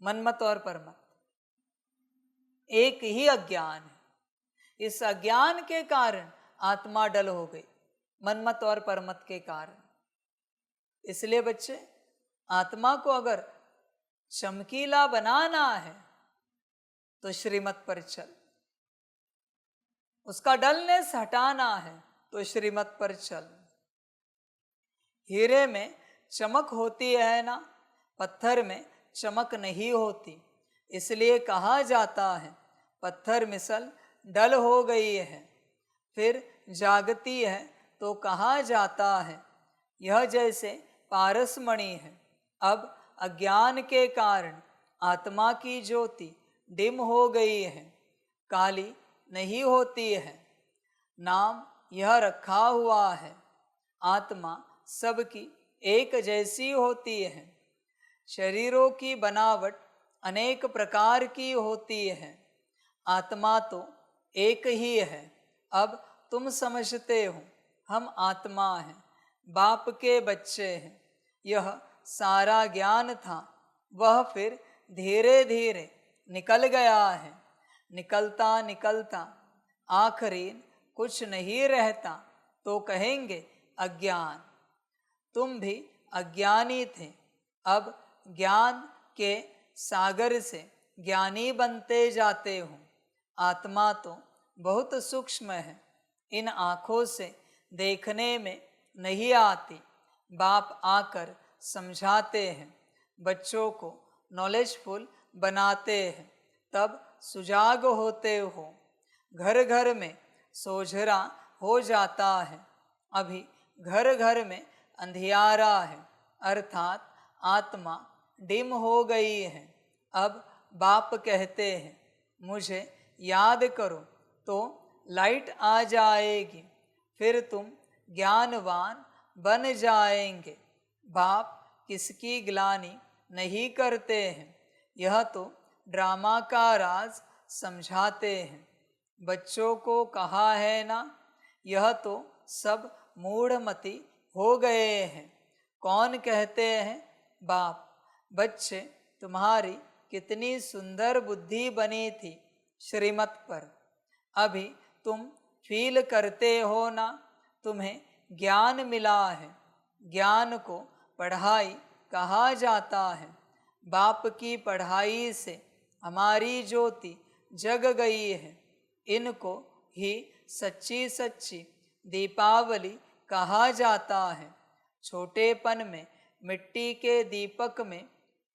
मनमत और परमत, एक ही अज्ञान है। इस अज्ञान के कारण आत्मा डल हो गई, मनमत और परमत के कारण। इसलिए बच्चे, आत्मा को अगर चमकीला बनाना है तो श्रीमत पर चल, उसका डलनेस हटाना है तो श्रीमत पर चल। हीरे में चमक होती है ना, पत्थर में चमक नहीं होती। इसलिए कहा जाता है पत्थर मिसल डल हो गई है, फिर जागती है तो कहा जाता है यह जैसे पारसमणि है। अब अज्ञान के कारण आत्मा की ज्योति डिम हो गई है, काली नहीं होती है। नाम यह रखा हुआ है, आत्मा सबकी एक जैसी होती है। शरीरों की बनावट अनेक प्रकार की होती है, आत्मा तो एक ही है। अब तुम समझते हो हम आत्मा हैं, बाप के बच्चे हैं। यह सारा ज्ञान था, वह फिर धीरे धीरे निकल गया है। निकलता निकलता आखिरी कुछ नहीं रहता तो कहेंगे अज्ञान। तुम भी अज्ञानी थे, अब ज्ञान के सागर से ज्ञानी बनते जाते हो। आत्मा तो बहुत सूक्ष्म है, इन आँखों से देखने में नहीं आती। बाप आकर समझाते हैं, बच्चों को नॉलेजफुल बनाते हैं, तब सुजाग होते हो। घर घर में सोझरा हो जाता है, अभी घर घर में अंधियारा है, अर्थात आत्मा डिम हो गई है। अब बाप कहते हैं मुझे याद करो तो लाइट आ जाएगी, फिर तुम ज्ञानवान बन जाएंगे। बाप किसकी ग्लानि नहीं करते हैं, यह तो ड्रामा का राज समझाते हैं। बच्चों को कहा है ना, यह तो सब मूढ़मति हो गए हैं। कौन कहते हैं? बाप। बच्चे, तुम्हारी कितनी सुंदर बुद्धि बनी थी श्रीमत पर, अभी तुम फील करते हो ना, तुम्हें ज्ञान मिला है। ज्ञान को पढ़ाई कहा जाता है। बाप की पढ़ाई से हमारी ज्योति जग गई है। इनको ही सच्ची सच्ची दीपावली कहा जाता है। छोटेपन में मिट्टी के दीपक में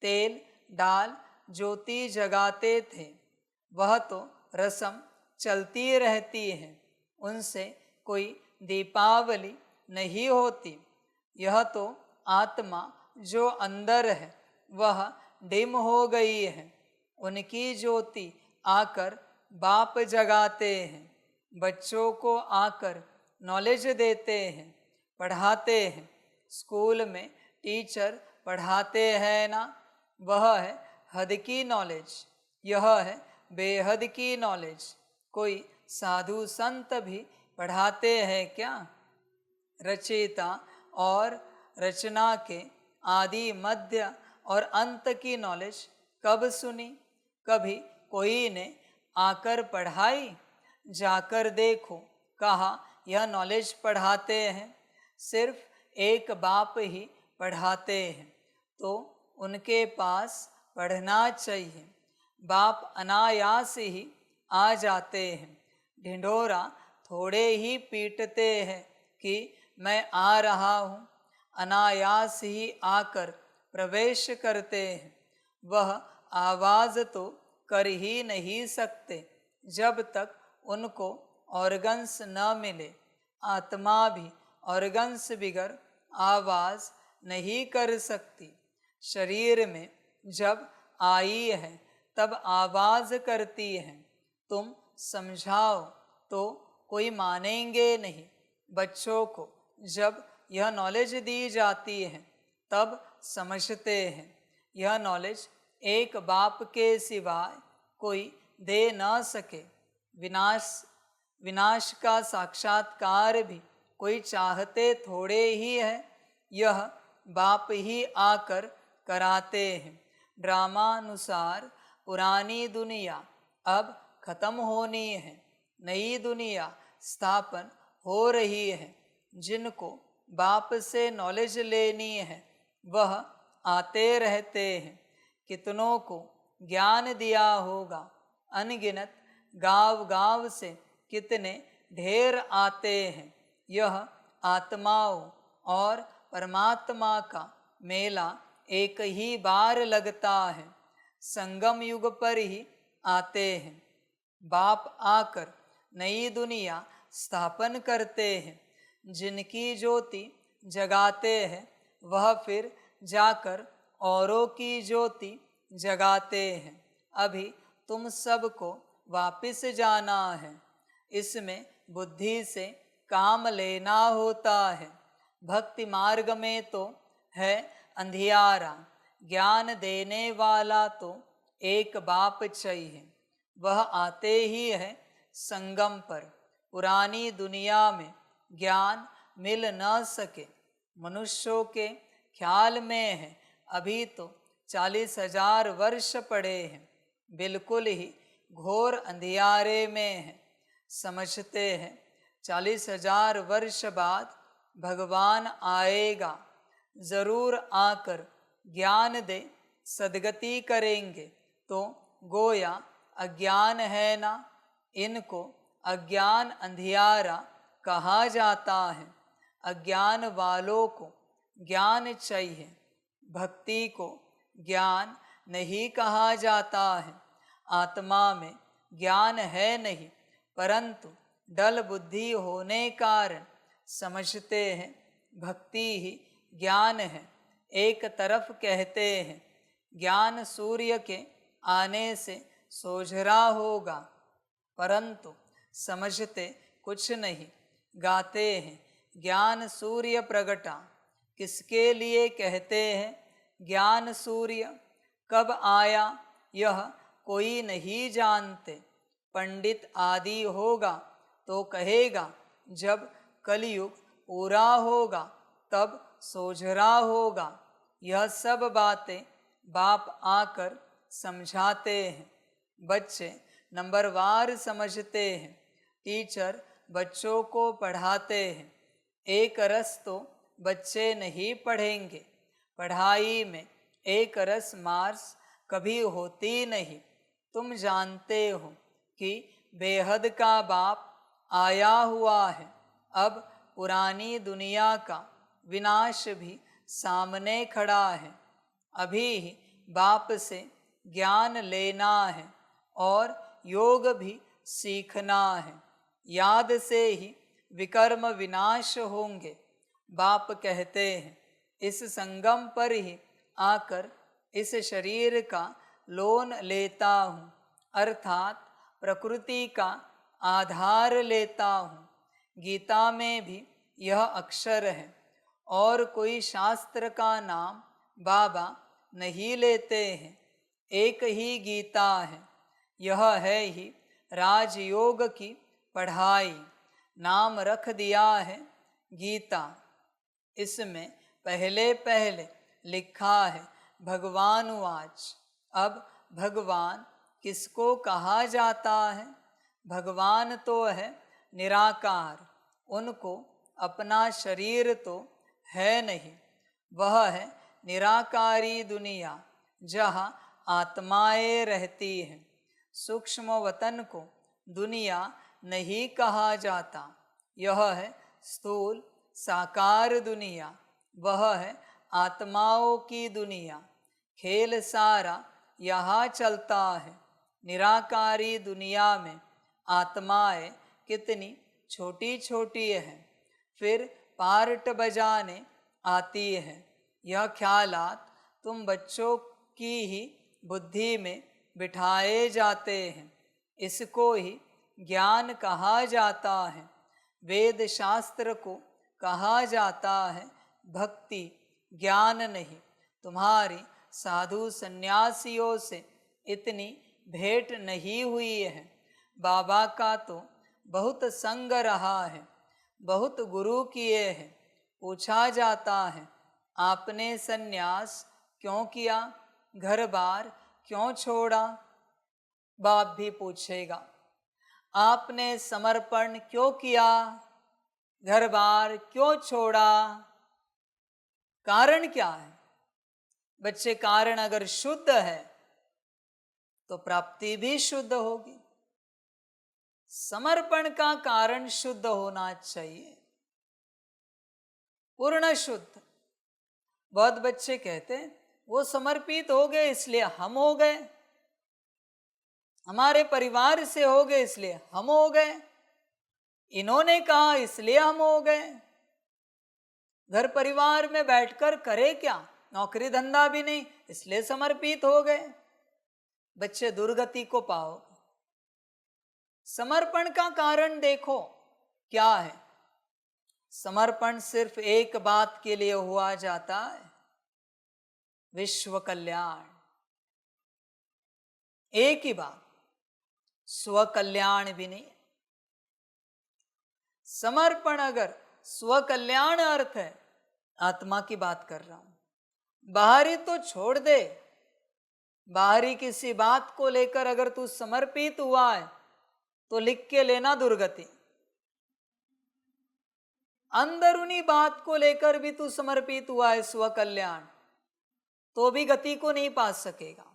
तेल डाल ज्योति जगाते थे, वह तो रस्म चलती रहती है। उनसे कोई दीपावली नहीं होती। यह तो आत्मा जो अंदर है वह डिम हो गई है। उनकी ज्योति आकर बाप जगाते हैं, बच्चों को आकर नॉलेज देते हैं, पढ़ाते हैं। स्कूल में टीचर पढ़ाते हैं ना, वह है हद की नॉलेज, यह है बेहद की नॉलेज। कोई साधु संत भी पढ़ाते हैं क्या? रचयिता और रचना के आदि मध्य और अंत की नॉलेज कब सुनी? कभी कोई ने आकर पढ़ाई? जाकर देखो, कहा यह नॉलेज पढ़ाते हैं। सिर्फ एक बाप ही पढ़ाते हैं, तो उनके पास पढ़ना चाहिए। बाप अनायास ही आ जाते हैं। ढिंढोरा थोड़े ही पीटते हैं कि मैं आ रहा हूँ, अनायास ही आकर प्रवेश करते हैं। वह आवाज़ तो कर ही नहीं सकते जब तक उनको ऑर्गन्स न मिले। आत्मा भी ऑर्गन्स बिगर आवाज़ नहीं कर सकती। शरीर में जब आई है तब आवाज़ करती है। तुम समझाओ तो कोई मानेंगे नहीं। बच्चों को जब यह नॉलेज दी जाती है तब समझते हैं। यह नॉलेज एक बाप के सिवाय कोई दे न सके। विनाश का साक्षात्कार भी कोई चाहते थोड़े ही है, यह बाप ही आकर कराते हैं। ड्रामानुसार पुरानी दुनिया अब खत्म होनी है, नई दुनिया स्थापन हो रही है। जिनको बाप से नॉलेज लेनी है वह आते रहते हैं। कितनों को ज्ञान दिया होगा, अनगिनत गांव गांव से कितने ढेर आते हैं। यह आत्माओं और परमात्मा का मेला एक ही बार लगता है, संगम युग पर ही आते हैं। बाप आकर नई दुनिया स्थापन करते हैं। जिनकी ज्योति जगाते हैं वह फिर जाकर औरों की ज्योति जगाते हैं। अभी तुम सबको वापिस जाना है, इसमें बुद्धि से काम लेना होता है। भक्ति मार्ग में तो है अंधियारा, ज्ञान देने वाला तो एक बाप चाहिए। वह आते ही है संगम पर। पुरानी दुनिया में ज्ञान मिल न सके। मनुष्यों के ख्याल में है अभी तो 40,000 वर्ष पड़े हैं, बिल्कुल ही घोर अंधियारे में है। समझते हैं 40,000 वर्ष बाद भगवान आएगा, जरूर आकर ज्ञान दे सदगति करेंगे। तो गोया अज्ञान है ना, इनको अज्ञान अंधियारा कहा जाता है। अज्ञान वालों को ज्ञान चाहिए, भक्ति को ज्ञान नहीं कहा जाता है। आत्मा में ज्ञान है नहीं, परंतु डल बुद्धि होने कारण समझते हैं भक्ति ही ज्ञान है। एक तरफ कहते हैं ज्ञान सूर्य के आने से सोझरा होगा, परंतु समझते कुछ नहीं। गाते हैं ज्ञान सूर्य प्रगटा, किसके लिए कहते हैं ज्ञान सूर्य? कब आया यह कोई नहीं जानते। पंडित आदि होगा तो कहेगा जब कलयुग पूरा होगा तब सोझरा होगा। यह सब बातें बाप आकर समझाते हैं। बच्चे नंबरवार समझते हैं। टीचर बच्चों को पढ़ाते हैं। एक रस तो बच्चे नहीं पढ़ेंगे। पढ़ाई में एक रस मार्स कभी होती नहीं। तुम जानते हो कि बेहद का बाप आया हुआ है। अब पुरानी दुनिया का विनाश भी सामने खड़ा है। अभी ही बाप से ज्ञान लेना है और योग भी सीखना है। याद से ही विकर्म विनाश होंगे। बाप कहते हैं इस संगम पर ही आकर इस शरीर का लोन लेता हूँ, अर्थात प्रकृति का आधार लेता हूँ। गीता में भी यह अक्षर है और कोई शास्त्र का नाम बाबा नहीं लेते हैं, एक ही गीता है। यह है ही राजयोग की पढ़ाई, नाम रख दिया है गीता। इसमें पहले पहले लिखा है भगवान वाच। अब भगवान किसको कहा जाता है? भगवान तो है निराकार, उनको अपना शरीर तो है नहीं। वह है निराकारी दुनिया जहाँ आत्माएं रहती हैं। सूक्ष्म वतन को दुनिया नहीं कहा जाता। यह है स्थूल साकार दुनिया, वह है आत्माओं की दुनिया। खेल सारा यहाँ चलता है। निराकारी दुनिया में आत्माएं कितनी छोटी छोटी हैं, फिर पार्ट बजाने आती है। यह ख्यालात तुम बच्चों की ही बुद्धि में बिठाए जाते हैं। इसको ही ज्ञान कहा जाता है। वेद शास्त्र को कहा जाता है भक्ति, ज्ञान नहीं। तुम्हारी साधु सन्यासियों से इतनी भेंट नहीं हुई है। बाबा का तो बहुत संग रहा है, बहुत गुरु किए हैं। पूछा जाता है आपने सन्यास क्यों किया, घर बार क्यों छोड़ा? बाप भी पूछेगा आपने समर्पण क्यों किया, घर बार क्यों छोड़ा? कारण क्या है? बच्चे, कारण अगर शुद्ध है तो प्राप्ति भी शुद्ध होगी। समर्पण का कारण शुद्ध होना चाहिए, पूर्ण शुद्ध। बहुत बच्चे कहते हैं वो समर्पित हो गए इसलिए हम हो गए, हमारे परिवार से हो गए इसलिए हम हो गए, इन्होंने कहा इसलिए हम हो गए। घर परिवार में बैठकर करे क्या, नौकरी धंधा भी नहीं इसलिए समर्पित हो गए। बच्चे दुर्गति को पाओगे। समर्पण का कारण देखो क्या है। समर्पण सिर्फ एक बात के लिए हुआ जाता है, विश्व कल्याण। एक ही बात, स्व कल्याण भी नहीं। समर्पण अगर स्व कल्याण अर्थ है, आत्मा की बात कर रहा हूं। बाहरी तो छोड़ दे, बाहरी किसी बात को लेकर अगर तू समर्पित हुआ है तो लिख के लेना दुर्गति। अंदरूनी बात को लेकर भी तू समर्पित हुआ है स्व कल्याण, तो भी गति को नहीं पा सकेगा।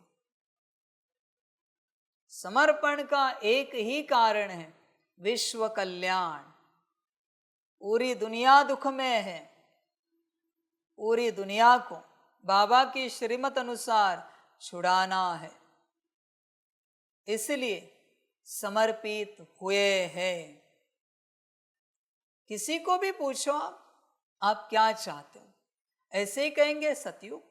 समर्पण का एक ही कारण है, विश्व कल्याण। पूरी दुनिया दुख में है, पूरी दुनिया को बाबा की श्रीमत अनुसार छुड़ाना है, इसलिए समर्पित हुए हैं। किसी को भी पूछो आप क्या चाहते हो, ऐसे ही कहेंगे सतयुग।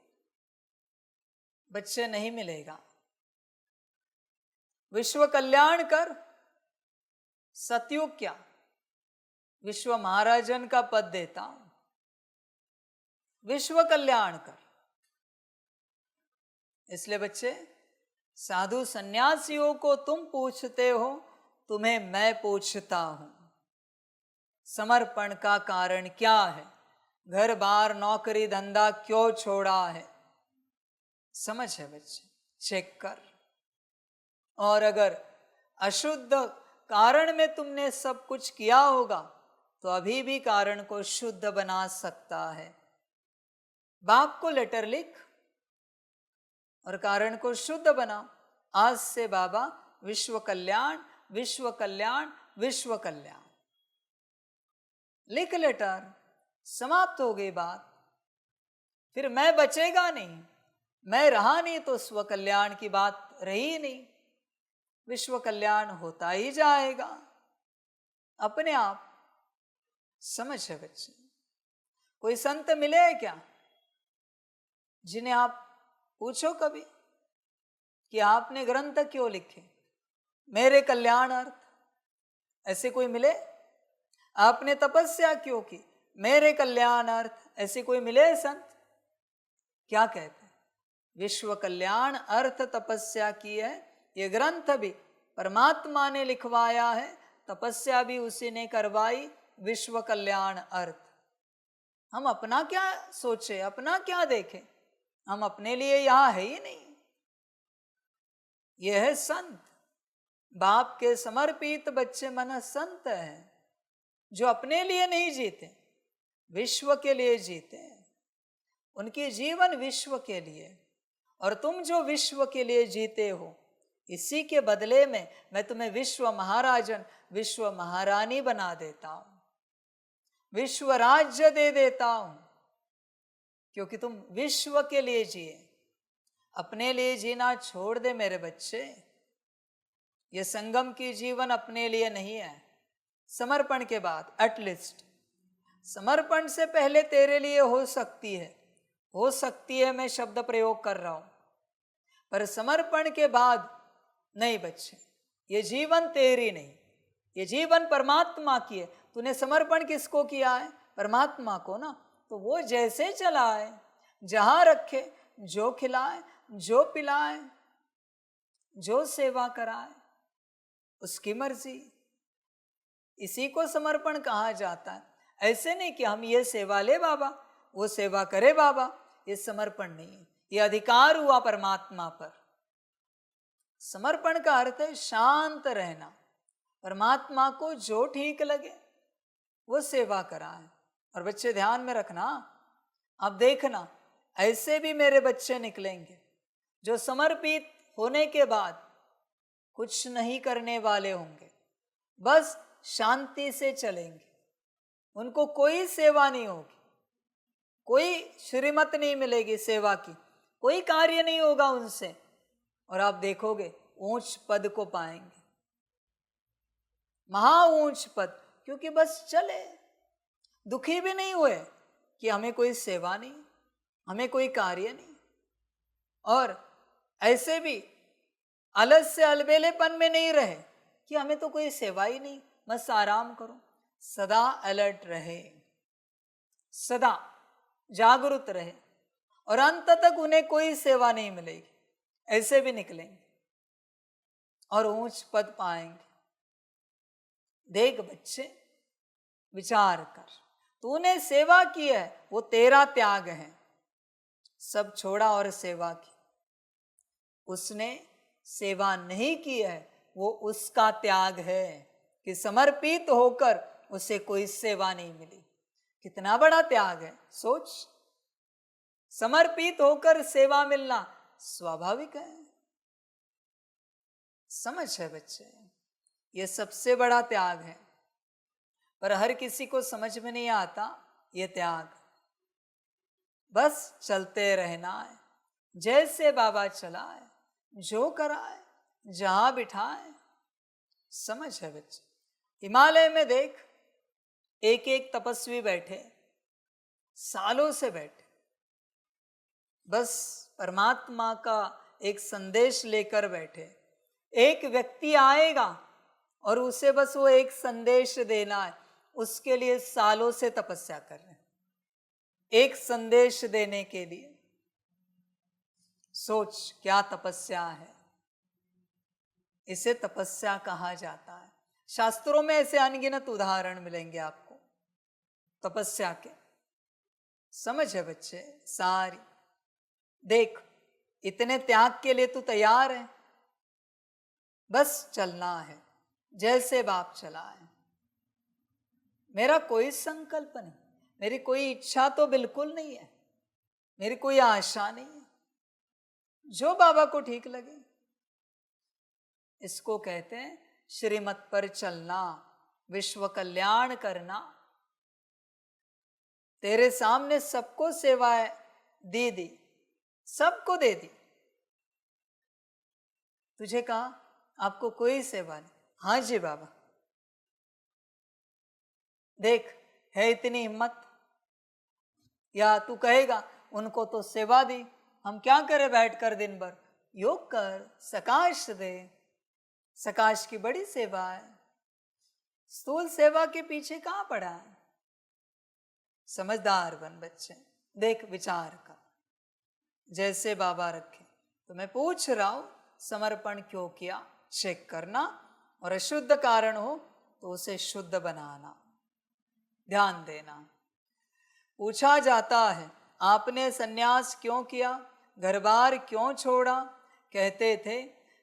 बच्चे नहीं मिलेगा। विश्व कल्याण कर, सतयुग क्या, विश्व महाराजन का पद देता हूं। विश्व कल्याण कर। इसलिए बच्चे, साधु सन्यासियों को तुम पूछते हो, तुम्हें मैं पूछता हूं, समर्पण का कारण क्या है? घर बार नौकरी धंधा क्यों छोड़ा है? समझ है बच्चे, चेक कर। और अगर अशुद्ध कारण में तुमने सब कुछ किया होगा तो अभी भी कारण को शुद्ध बना सकता है। बाप को लेटर लिख और कारण को शुद्ध बनाओ। आज से बाबा विश्व कल्याण, विश्व कल्याण, विश्व कल्याण। लिख लेटर, समाप्त हो गई बात। फिर मैं बचेगा नहीं, मैं रहा नहीं तो स्व कल्याण की बात रही नहीं। विश्व कल्याण होता ही जाएगा। अपने आप। समझ है बच्चे? कोई संत मिले हैं क्या जिन्हें आप पूछो कभी कि आपने ग्रंथ क्यों लिखे, मेरे कल्याणार्थ? ऐसे कोई मिले? आपने तपस्या क्यों की, मेरे कल्याणार्थ? ऐसे कोई मिले संत? क्या कहते हैं? विश्व कल्याण अर्थ तपस्या की है। ये ग्रंथ भी परमात्मा ने लिखवाया है, तपस्या भी उसी ने करवाई, विश्व कल्याण अर्थ। हम अपना क्या सोचे, अपना क्या देखें? हम अपने लिए यहां है ही नहीं। यह है संत, बाप के समर्पित बच्चे मन संत हैं, जो अपने लिए नहीं जीते, विश्व के लिए जीते हैं। उनकी जीवन विश्व के लिए, और तुम जो विश्व के लिए जीते हो, इसी के बदले में मैं तुम्हें विश्व महाराजन, विश्व महारानी बना देता हूं, विश्व राज्य दे देता हूं, क्योंकि तुम विश्व के लिए जिए। अपने लिए जीना छोड़ दे मेरे बच्चे। ये संगम की जीवन अपने लिए नहीं है। समर्पण के बाद एटलीस्ट, समर्पण से पहले तेरे लिए हो सकती है मैं शब्द प्रयोग कर रहा हूं, पर समर्पण के बाद नहीं बच्चे। ये जीवन तेरी नहीं, ये जीवन परमात्मा की है। तूने समर्पण किसको किया है? परमात्मा को ना। तो वो जैसे चलाए, जहां रखे, जो खिलाए, जो पिलाए, जो सेवा कराए, उसकी मर्जी। इसी को समर्पण कहा जाता है। ऐसे नहीं कि हम ये सेवा ले बाबा, वो सेवा करे बाबा, ये समर्पण नहीं है। ये अधिकार हुआ परमात्मा पर। समर्पण का अर्थ है शांत रहना, परमात्मा को जो ठीक लगे वो सेवा कराए। और बच्चे ध्यान में रखना, आप देखना, ऐसे भी मेरे बच्चे निकलेंगे जो समर्पित होने के बाद कुछ नहीं करने वाले होंगे, बस शांति से चलेंगे। उनको कोई सेवा नहीं होगी, कोई श्रीमत नहीं मिलेगी सेवा की, कोई कार्य नहीं होगा उनसे, और आप देखोगे ऊंच पद को पाएंगे, महा ऊंच पद। क्योंकि बस चले, दुखी भी नहीं हुए कि हमें कोई सेवा नहीं, हमें कोई कार्य नहीं। और ऐसे भी अलस से अलबेलेपन में नहीं रहे कि हमें तो कोई सेवा ही नहीं, बस आराम करो। सदा अलर्ट रहे, सदा जागरूक रहे, और अंत तक उन्हें कोई सेवा नहीं मिलेगी। ऐसे भी निकलेंगे और ऊंच पद पाएंगे। देख बच्चे, विचार कर, तूने सेवा की है, वो तेरा त्याग है। सब छोड़ा और सेवा की। उसने सेवा नहीं की है, वो उसका त्याग है कि समर्पित होकर उसे कोई सेवा नहीं मिली। कितना बड़ा त्याग है, सोच। समर्पित होकर सेवा मिलना स्वाभाविक है। समझ है बच्चे? ये सबसे बड़ा त्याग है, पर हर किसी को समझ में नहीं आता ये त्याग। बस चलते रहना है, जैसे बाबा चलाए, जो कराए, जहां बिठाए। समझ है बच्चे? हिमालय में देख, एक एक तपस्वी बैठे, सालों से बैठे, बस परमात्मा का एक संदेश लेकर बैठे। एक व्यक्ति आएगा और उसे बस वो एक संदेश देना है, उसके लिए सालों से तपस्या कर रहे हैं, एक संदेश देने के लिए। सोच क्या तपस्या है। इसे तपस्या कहा जाता है। शास्त्रों में ऐसे अनगिनत उदाहरण मिलेंगे आपको तपस्या के। समझ है बच्चे? सारी देख, इतने त्याग के लिए तू तैयार है, बस चलना है जैसे बाप चला है। मेरा कोई संकल्प नहीं, मेरी कोई इच्छा तो बिल्कुल नहीं है, मेरी कोई आशा नहीं है, जो बाबा को ठीक लगे। इसको कहते हैं श्रीमत पर चलना, विश्व कल्याण करना। तेरे सामने सबको सेवाएं दी, सबको दे दी। तुझे कहा आपको कोई सेवा नहीं, हाँ जी बाबा, देख, है इतनी हिम्मत? या तू कहेगा उनको तो सेवा दी, हम क्या करें बैठकर दिन भर? योग कर, सकाश दे। सकाश की बड़ी सेवा है, स्थूल सेवा के पीछे कहाँ पड़ा है? समझदार बन बच्चे, देख विचार कर। जैसे बाबा रखे तो मैं पूछ रहा हूं, समर्पण क्यों किया चेक करना, और अशुद्ध कारण हो तो उसे शुद्ध बनाना, ध्यान देना। पूछा जाता है आपने सन्यास क्यों किया, घर बार क्यों छोड़ा? कहते थे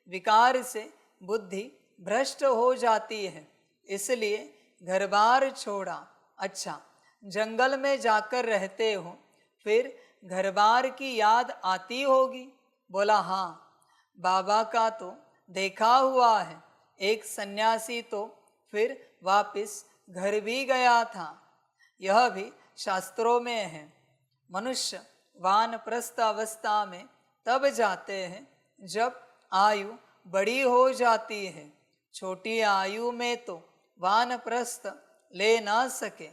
विकार से बुद्धि भ्रष्ट हो जाती है, इसलिए घर बार छोड़ा। अच्छा, जंगल में जाकर रहते हो, फिर घर बार की याद आती होगी? बोला हाँ, बाबा का तो देखा हुआ है, एक सन्यासी तो फिर वापस घर भी गया था। यह भी शास्त्रों में है, मनुष्य वानप्रस्थ अवस्था में तब जाते हैं जब आयु बड़ी हो जाती है। छोटी आयु में तो वानप्रस्थ ले ना सके।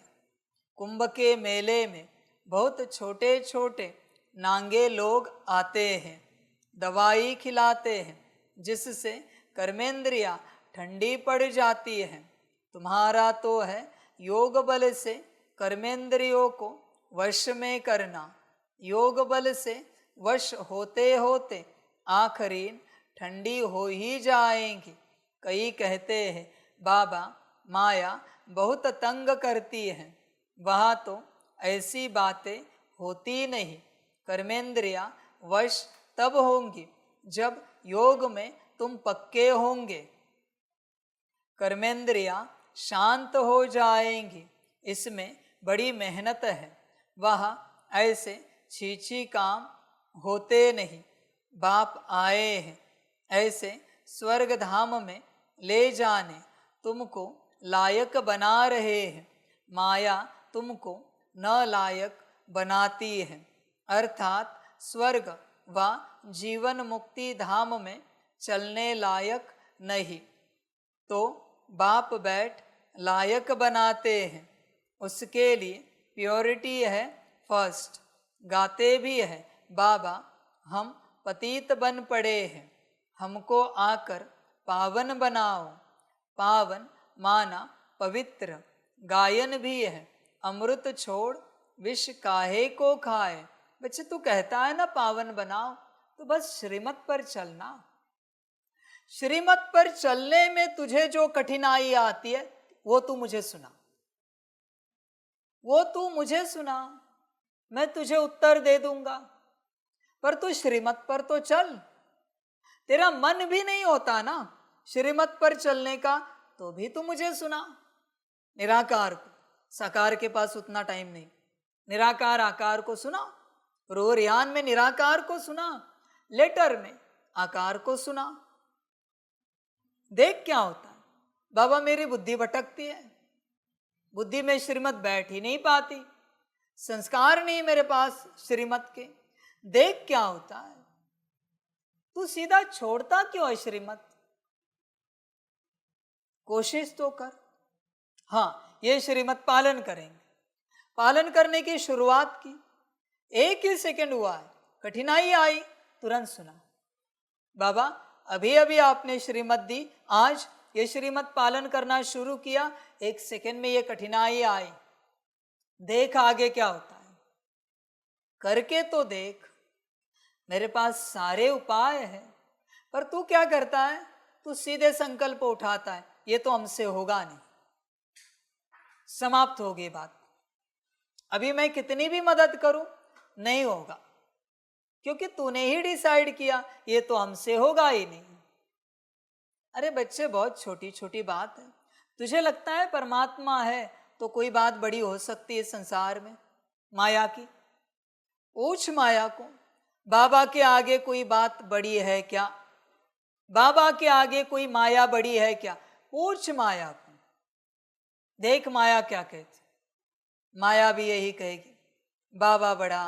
कुंभ के मेले में बहुत छोटे छोटे नांगे लोग आते हैं, दवाई खिलाते हैं जिससे कर्मेंद्रियां ठंडी पड़ जाती है। तुम्हारा तो है योग बल से कर्मेंद्रियों को वश में करना। योग बल से वश होते होते आखिरी ठंडी हो ही जाएंगी। कई कहते हैं बाबा माया बहुत तंग करती है, वहाँ तो ऐसी बातें होती नहीं। कर्मेंद्रियां वश तब होंगी जब योग में तुम पक्के होंगे। कर्मेंद्रियां शांत हो जाएंगी, इसमें बड़ी मेहनत है। वहाँ ऐसे छीछी काम होते नहीं। बाप आए हैं ऐसे स्वर्ग धाम में ले जाने, तुमको लायक बना रहे हैं। माया तुमको न लायक बनाती है, अर्थात स्वर्ग व जीवन मुक्ति धाम में चलने लायक नहीं। तो बाप बैठ लायक बनाते हैं, उसके लिए प्योरिटी है फर्स्ट। गाते भी है बाबा हम पतित बन पड़े हैं, हमको आकर पावन बनाओ। पावन माना पवित्र। गायन भी है अमृत छोड़ विष काहे को खाए। बच्चे तू कहता है ना पावन बनाओ, तो बस श्रीमत पर चलना। श्रीमत पर चलने में तुझे जो कठिनाई आती है वो तू मुझे सुना, वो तू मुझे सुना, मैं तुझे उत्तर दे दूंगा। पर तू श्रीमत पर तो चल। तेरा मन भी नहीं होता ना श्रीमत पर चलने का, तो भी तू मुझे सुना। निराकार को, साकार के पास उतना टाइम नहीं। निराकार आकार को सुना, रोरियान में निराकार को सुना, लेटर में आकार को सुना। देख क्या होता है। बाबा मेरी बुद्धि भटकती है, बुद्धि में श्रीमत बैठ ही नहीं पाती, संस्कार नहीं मेरे पास श्रीमत के। देख क्या होता है। तू सीधा छोड़ता क्यों है श्रीमत? कोशिश तो कर। हाँ, ये श्रीमत पालन करेंगे। पालन करने की शुरुआत की, एक ही सेकंड हुआ है, कठिनाई आई, तुरंत सुना। बाबा अभी अभी आपने श्रीमत दी, आज ये श्रीमत पालन करना शुरू किया, एक सेकंड में ये कठिनाई आई। देख आगे क्या होता है, करके तो देख। मेरे पास सारे उपाय हैं, पर तू क्या करता है? तू सीधे संकल्प उठाता है, ये तो हमसे होगा नहीं। समाप्त हो गई बात। अभी मैं कितनी भी मदद करूं नहीं होगा, क्योंकि तूने ही डिसाइड किया ये तो हमसे होगा ही नहीं। अरे बच्चे, बहुत छोटी छोटी बात है। तुझे लगता है परमात्मा है तो कोई बात बड़ी हो सकती है संसार में? माया की पूछ, माया को, बाबा के आगे कोई बात बड़ी है क्या? बाबा के आगे कोई माया बड़ी है क्या? पूछ माया को। देख माया क्या कहती। माया भी यही कहेगी बाबा बड़ा।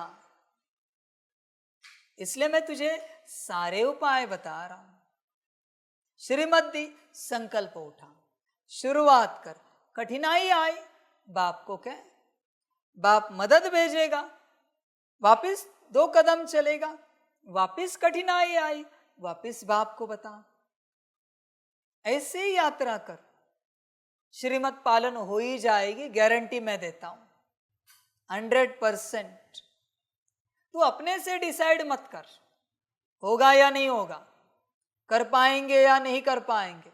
इसलिए मैं तुझे सारे उपाय बता रहा हूं। श्रीमत दी, संकल्प उठा, शुरुआत कर। कठिनाई आई, बाप को कह, बाप मदद भेजेगा, वापिस 2 कदम चलेगा, वापिस कठिनाई आई, वापिस बाप को बता। ऐसे ही यात्रा कर, श्रीमत पालन हो ही जाएगी, गारंटी मैं देता हूं 100%। तू अपने से डिसाइड मत कर होगा या नहीं होगा, कर पाएंगे या नहीं कर पाएंगे,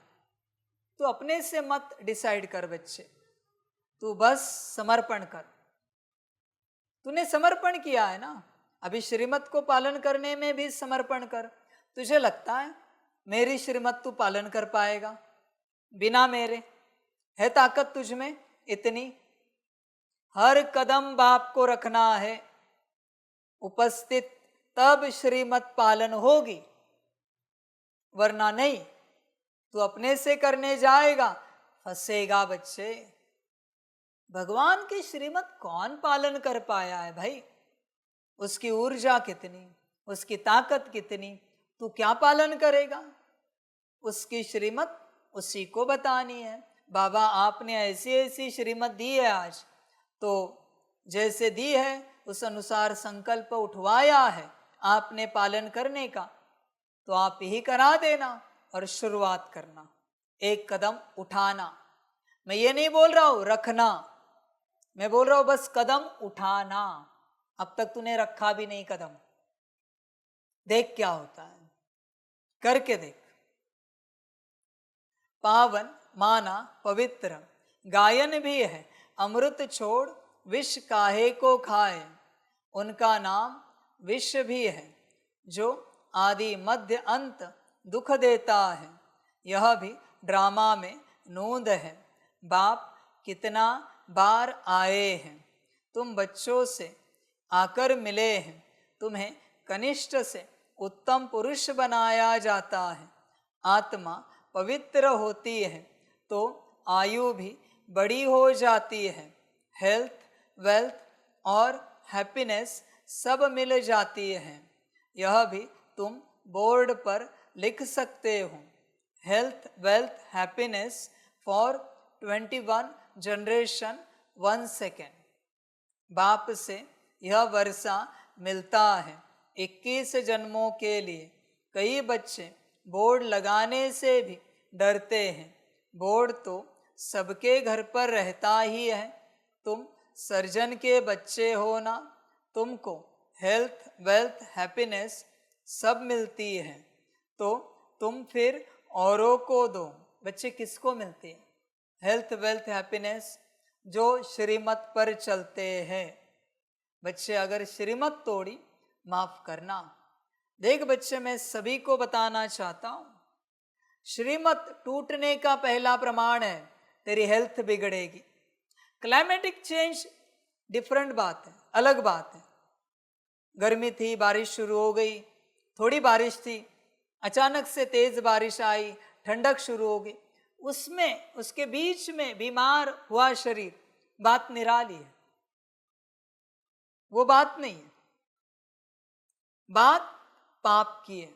तू अपने से मत डिसाइड कर बच्चे, तू बस समर्पण कर। तूने समर्पण किया है ना, अभी श्रीमत को पालन करने में भी समर्पण कर। तुझे लगता है मेरी श्रीमत तू पालन कर पाएगा बिना मेरे? है ताकत तुझ में इतनी? हर कदम बाप को रखना है उपस्थित, तब श्रीमत पालन होगी, वरना नहीं। तू अपने से करने जाएगा, फंसेगा बच्चे। भगवान की श्रीमत कौन पालन कर पाया है भाई? उसकी ऊर्जा कितनी, उसकी ताकत कितनी, तू क्या पालन करेगा? उसकी श्रीमत उसी को बतानी है। बाबा आपने ऐसी ऐसी श्रीमत दी है आज, तो जैसे दी है उस अनुसार संकल्प उठवाया है आपने पालन करने का, तो आप ही करा देना और शुरुआत करना, एक कदम उठाना। मैं ये नहीं बोल रहा हूं रखना, मैं बोल रहा हूं बस कदम उठाना। अब तक तूने रखा भी नहीं कदम, देख क्या होता है, करके देख। पावन माना पवित्र गायन भी है, अमृत छोड़ विष काहे को खाए, उनका नाम विष भी है, जो आदि मध्य अंत दुख देता है। यह भी ड्रामा में नोंद है, बाप कितना बार आए हैं, तुम बच्चों से आकर मिले हैं, तुम्हें कनिष्ठ से उत्तम पुरुष बनाया जाता है। आत्मा पवित्र होती है तो आयु भी बड़ी हो जाती है, हेल्थ, वेल्थ और हैप्पीनेस सब मिल जाती है। यह भी तुम बोर्ड पर लिख सकते हो, health, wealth, happiness for 21 generation 1 second. बाप से यह वर्षा मिलता है 21 जन्मों के लिए। कई बच्चे बोर्ड लगाने से भी डरते हैं, बोर्ड तो सबके घर पर रहता ही है। तुम सर्जन के बच्चे हो ना, तुमको हेल्थ, वेल्थ, हैप्पीनेस सब मिलती है, तो तुम फिर औरों को दो। बच्चे किसको मिलती है हेल्थ, वेल्थ, हैप्पीनेस? जो श्रीमत पर चलते हैं। बच्चे अगर श्रीमत तोड़ी, माफ करना। देख बच्चे, मैं सभी को बताना चाहता हूं, श्रीमत टूटने का पहला प्रमाण है तेरी हेल्थ बिगड़ेगी। क्लाइमेटिक चेंज डिफरेंट बात है, अलग बात है। गर्मी थी, बारिश शुरू हो गई, थोड़ी बारिश थी, अचानक से तेज बारिश आई, ठंडक शुरू हो गई, उसमें उसके बीच में बीमार हुआ शरीर, बात निराली है, वो बात नहीं है, बात पाप की है।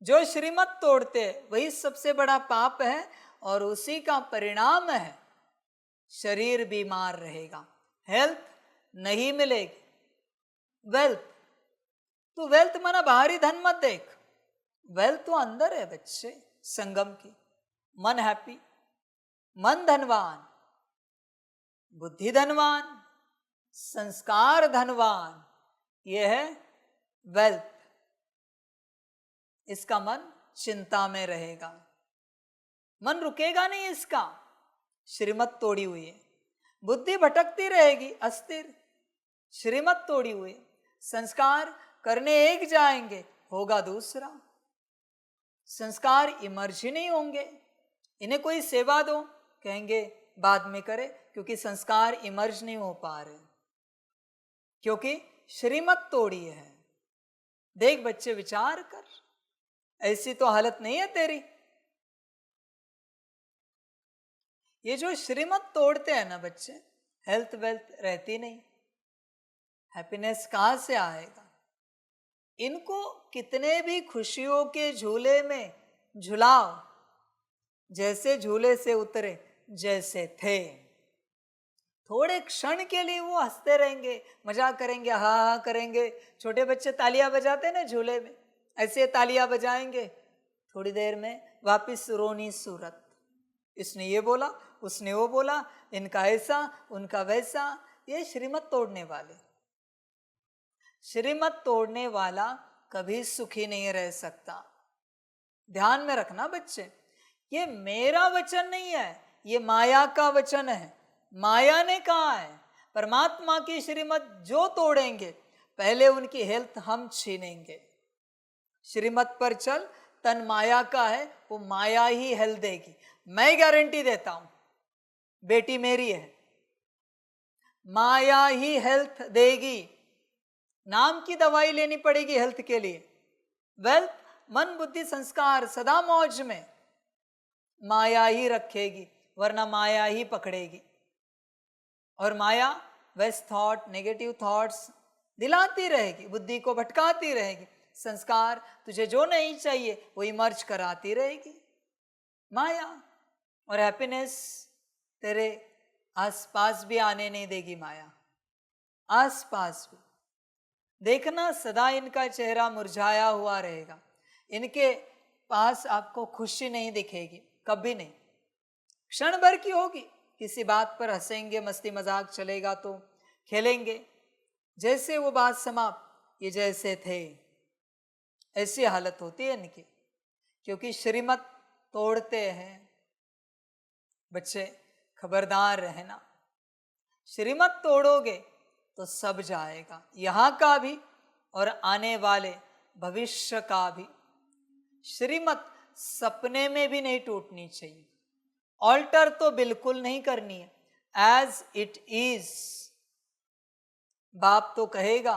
जो श्रीमत तोड़ते हैं वही सबसे बड़ा पाप है, और उसी का परिणाम है शरीर बीमार रहेगा, हेल्थ नहीं मिलेगी। वेल्थ, तो वेल्थ माना बाहरी धन मत देख, वेल्थ तो अंदर है बच्चे, संगम की। मन हैप्पी, मन धनवान, बुद्धि धनवान, संस्कार धनवान, यह है वेल्थ। इसका मन चिंता में रहेगा, मन रुकेगा नहीं इसका, श्रीमत तोड़ी हुई है। बुद्धि भटकती रहेगी, अस्थिर, श्रीमत तोड़ी हुई। संस्कार करने एक जाएंगे, होगा दूसरा। संस्कार इमर्ज ही नहीं होंगे, इन्हें कोई सेवा दो, कहेंगे बाद में करे, क्योंकि संस्कार इमर्ज नहीं हो पा रहे, क्योंकि श्रीमत तोड़ी है। देख बच्चे, विचार कर, ऐसी तो हालत नहीं है तेरी। ये जो श्रीमत तोड़ते हैं ना बच्चे, हेल्थ वेल्थ रहती नहीं, हैप्पीनेस कहां से आएगा? इनको कितने भी खुशियों के झूले में झुलाओ, जैसे झूले से उतरे जैसे थे, थोड़े क्षण के लिए वो हंसते रहेंगे, मजाक करेंगे, हा हा करेंगे। छोटे बच्चे तालियां बजाते हैं ना झूले में, ऐसे तालियां बजाएंगे, थोड़ी देर में वापिस रोनी सूरत। इसने ये बोला, उसने वो बोला, इनका ऐसा उनका वैसा। ये श्रीमत तोड़ने वाले। श्रीमत तोड़ने वाला कभी सुखी नहीं रह सकता। ध्यान में रखना बच्चे, ये मेरा वचन नहीं है, ये माया का वचन है। माया ने कहा है परमात्मा की श्रीमत जो तोड़ेंगे पहले उनकी हेल्थ हम छीनेंगे। श्रीमत पर चल, तन माया का है, वो माया ही हेल्थ देगी। मैं गारंटी देता हूं, बेटी मेरी है, माया ही हेल्थ देगी। नाम की दवाई लेनी पड़ेगी हेल्थ के लिए। वेल्थ, मन बुद्धि संस्कार सदा मौज में, माया ही रखेगी, वरना माया ही पकड़ेगी। और माया वेस्ट थॉट, नेगेटिव थॉट्स दिलाती रहेगी, बुद्धि को भटकाती रहेगी। संस्कार तुझे जो नहीं चाहिए वो इमर्ज कराती रहेगी माया। और हैप्पीनेस तेरे आसपास भी आने नहीं देगी माया, आसपास भी। देखना सदा इनका चेहरा मुरझाया हुआ रहेगा, इनके पास आपको खुशी नहीं दिखेगी, कभी नहीं। क्षण भर की होगी, किसी बात पर हंसेंगे, मस्ती मजाक चलेगा तो खेलेंगे, जैसे वो बात समाप्त, ये जैसे थे, ऐसी हालत होती है इनकी, क्योंकि श्रीमत तोड़ते हैं। बच्चे खबरदार रहना, श्रीमत तोड़ोगे तो सब जाएगा, यहाँ का भी और आने वाले भविष्य का भी। श्रीमत सपने में भी नहीं टूटनी चाहिए, ऑल्टर तो बिल्कुल नहीं करनी है, एज इट इज। बाप तो कहेगा,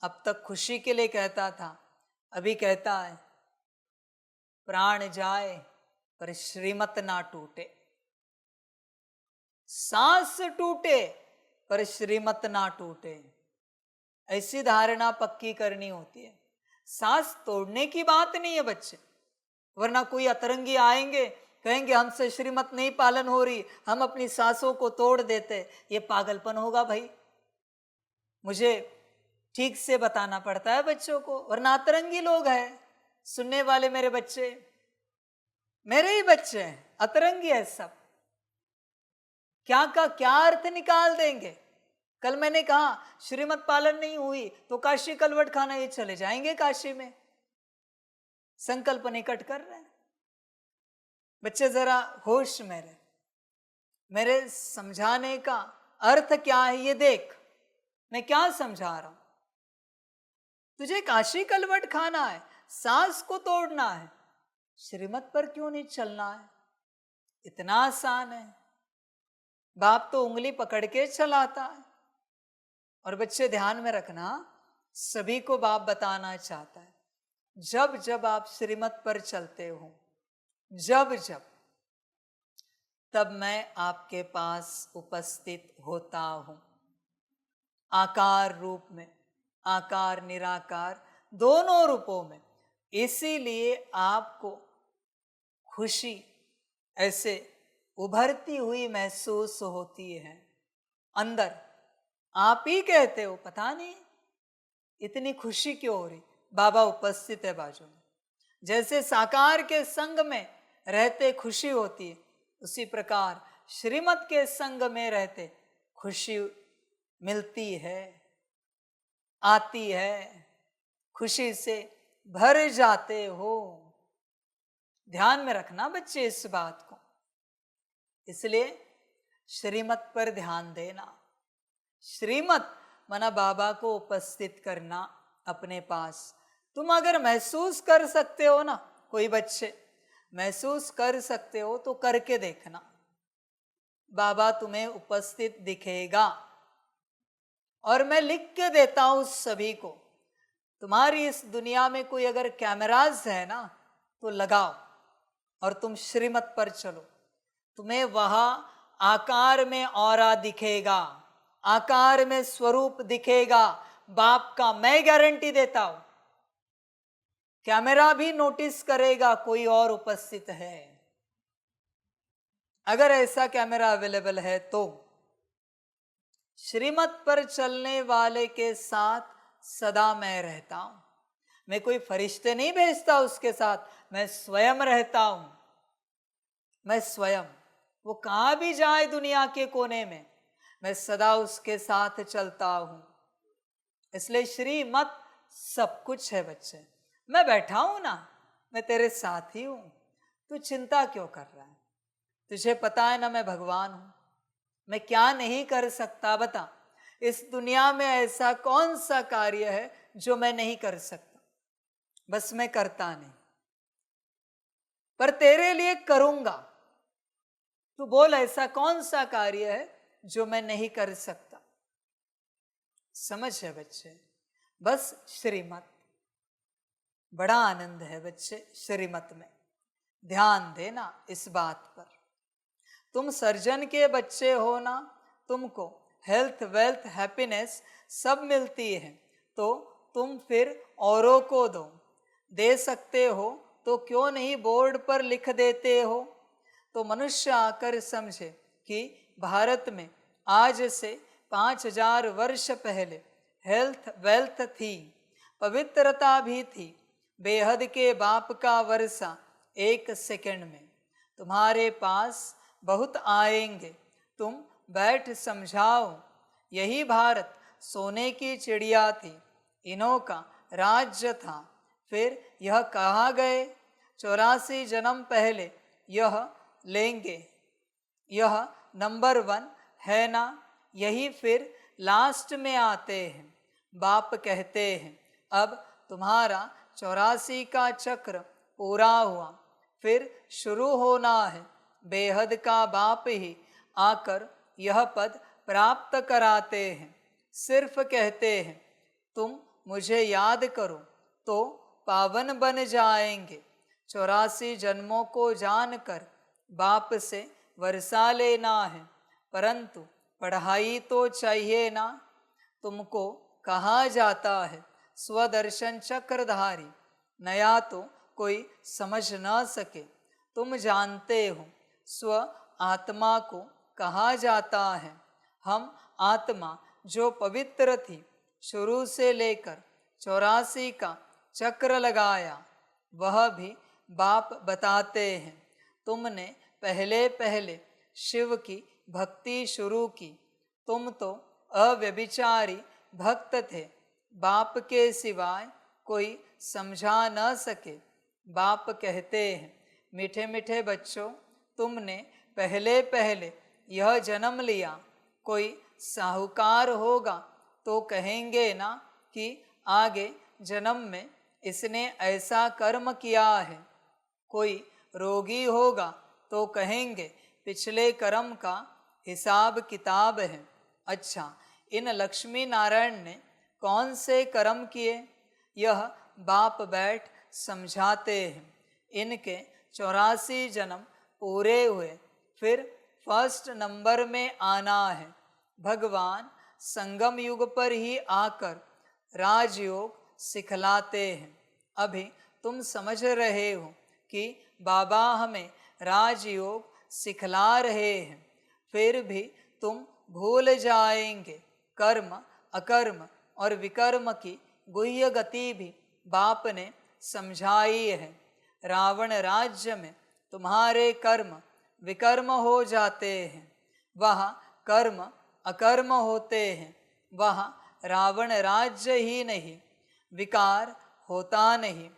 अब तक खुशी के लिए कहता था, अभी कहता है प्राण जाए पर श्रीमत ना टूटे, सांस टूटे पर श्रीमत ना टूटे। ऐसी धारणा पक्की करनी होती है। सांस तोड़ने की बात नहीं है बच्चे, वरना कोई अतरंगी आएंगे, कहेंगे हमसे श्रीमत नहीं पालन हो रही, हम अपनी सांसों को तोड़ देते। ये पागलपन होगा भाई, मुझे ठीक से बताना पड़ता है बच्चों को, वरना अतरंगी लोग हैं सुनने वाले। मेरे बच्चे मेरे ही बच्चे हैं, अतरंगी है सब, क्या का क्या अर्थ निकाल देंगे। कल मैंने कहा श्रीमत पालन नहीं हुई तो काशी कलवट खाना, ये चले जाएंगे काशी में, संकल्प निकट कर रहे हैं। बच्चे जरा होश में रहे, मेरे समझाने का अर्थ क्या है ये देख, मैं क्या समझा रहा हूं। तुझे काशी कलवट खाना है, सांस को तोड़ना है, श्रीमत पर क्यों नहीं चलना है? इतना आसान है। बाप तो उंगली पकड़ के चलाता है। और बच्चे ध्यान में रखना, सभी को बाप बताना चाहता है, जब जब आप श्रीमत पर चलते हो, जब जब, तब मैं आपके पास उपस्थित होता हूं, आकार रूप में, आकार निराकार दोनों रूपों में। इसीलिए आपको खुशी ऐसे उभरती हुई महसूस होती है अंदर। आप ही कहते हो पता नहीं इतनी खुशी क्यों हो रही, बाबा उपस्थित है बाजू में। जैसे साकार के संग में रहते खुशी होती है, उसी प्रकार श्रीमत के संग में रहते खुशी मिलती है, आती है, खुशी से भर जाते हो। ध्यान में रखना बच्चे इस बात को। इसलिए श्रीमत पर ध्यान देना। श्रीमत माना बाबा को उपस्थित करना अपने पास। तुम अगर महसूस कर सकते हो ना, कोई बच्चे महसूस कर सकते हो तो करके देखना, बाबा तुम्हें उपस्थित दिखेगा। और मैं लिख के देता हूं सभी को, तुम्हारी इस दुनिया में कोई अगर कैमराज है ना तो लगाओ और तुम श्रीमत पर चलो, तुम्हें वहां आकार में ऑरा दिखेगा, आकार में स्वरूप दिखेगा बाप का, मैं गारंटी देता हूं। कैमरा भी नोटिस करेगा कोई और उपस्थित है, अगर ऐसा कैमरा अवेलेबल है तो। श्रीमत पर चलने वाले के साथ सदा मैं रहता हूं। मैं कोई फरिश्ते नहीं भेजता उसके साथ, मैं स्वयं रहता हूं। मैं स्वयं, वो कहां भी जाए दुनिया के कोने में, मैं सदा उसके साथ चलता हूं। इसलिए श्रीमत सब कुछ है बच्चे। मैं बैठा हूं ना, मैं तेरे साथ ही हूं। तू चिंता क्यों कर रहा है? तुझे पता है ना मैं भगवान हूं। मैं क्या नहीं कर सकता बता। इस दुनिया में ऐसा कौन सा कार्य है जो मैं नहीं कर सकता? बस मैं करता नहीं, पर तेरे लिए करूंगा। तू बोल ऐसा कौन सा कार्य है जो मैं नहीं कर सकता? समझ है बच्चे, बस श्रीमत। बड़ा आनंद है बच्चे श्रीमत में। ध्यान देना इस बात पर। तुम सर्जन के बच्चे हो ना, तुमको हेल्थ, वेल्थ, हैप्पीनेस सब मिलती है, तो तुम फिर औरों को दे सकते हो तो क्यों नहीं बोर्ड पर लिख देते हो? तो मनुष्य आकर समझे कि भारत में आज से 5000 वर्ष पहले हेल्थ, वेल्थ थी, पवित्रता भी थी। बेहद के बाप का वर्षा 1 सेकंड में तुम्हारे पास बहुत आएंगे। तुम बैठ समझाओ। यही भारत सोने की चिड़िया थी, इन्हों का राज्य था। फिर यह कहाँ गए? 84 जन्म पहले यह लेंगे। यह नंबर 1 है ना? यही फिर लास्ट में आते हैं। बाप कहते हैं अब तुम्हारा 84 का चक्र पूरा हुआ, फिर शुरू होना है। बेहद का बाप ही आकर यह पद प्राप्त कराते हैं। सिर्फ कहते हैं तुम मुझे याद करो तो पावन बन जाएंगे। 84 जन्मों को जानकर बाप से वर्षा लेना है, परंतु पढ़ाई तो चाहिए ना। तुमको कहा जाता है स्वदर्शन चक्रधारी, नया तो कोई समझ ना सके। तुम जानते हो स्व आत्मा को कहा जाता है। हम आत्मा जो पवित्र थी, शुरू से लेकर 84 का चक्र लगाया, वह भी बाप बताते हैं। तुमने पहले पहले शिव की भक्ति शुरू की। तुम तो अव्यभिचारी भक्त थे, बाप के सिवाय कोई समझा न सके। बाप कहते हैं मीठे मीठे बच्चों, तुमने पहले पहले यह जन्म लिया। कोई साहूकार होगा तो कहेंगे ना कि आगे जन्म में इसने ऐसा कर्म किया है। कोई रोगी होगा तो कहेंगे पिछले कर्म का हिसाब किताब है। अच्छा, इन लक्ष्मी नारायण ने कौन से कर्म किए? यह बाप बैठ समझाते हैं। इनके 84 जन्म पूरे हुए, फिर फर्स्ट नंबर में आना है। भगवान संगम युग पर ही आकर राजयोग सिखलाते हैं। अभी तुम समझ रहे हो कि बाबा हमें राजयोग सिखला रहे हैं, फिर भी तुम भूल जाएंगे। कर्म, अकर्म और विकर्म की गुह्य गति भी बाप ने समझाई है। रावण राज्य में तुम्हारे कर्म विकर्म हो जाते हैं, वहाँ कर्म अकर्म होते हैं। वहाँ रावण राज्य ही नहीं, विकार होता नहीं,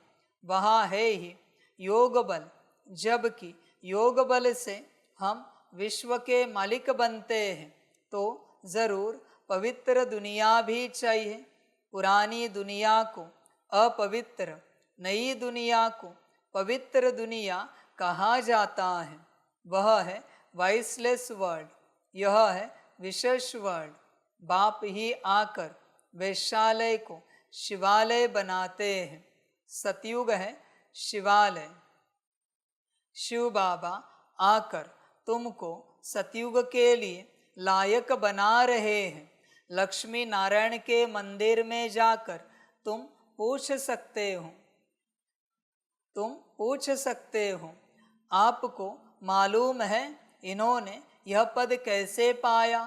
वहाँ है ही योग बल। जबकि योग बल से हम विश्व के मालिक बनते हैं, तो जरूर पवित्र दुनिया भी चाहिए। पुरानी दुनिया को अपवित्र, नई दुनिया को पवित्र दुनिया कहा जाता है। वह है वाइसलेस वर्ल्ड, यह है विशेष वर्ल्ड। बाप ही आकर वैश्यालय को शिवालय बनाते हैं। सतयुग है शिवालय। शिव बाबा आकर तुमको सतयुग के लिए लायक बना रहे हैं। लक्ष्मी नारायण के मंदिर में जाकर तुम पूछ सकते हो, आपको मालूम है इन्होंने यह पद कैसे पाया?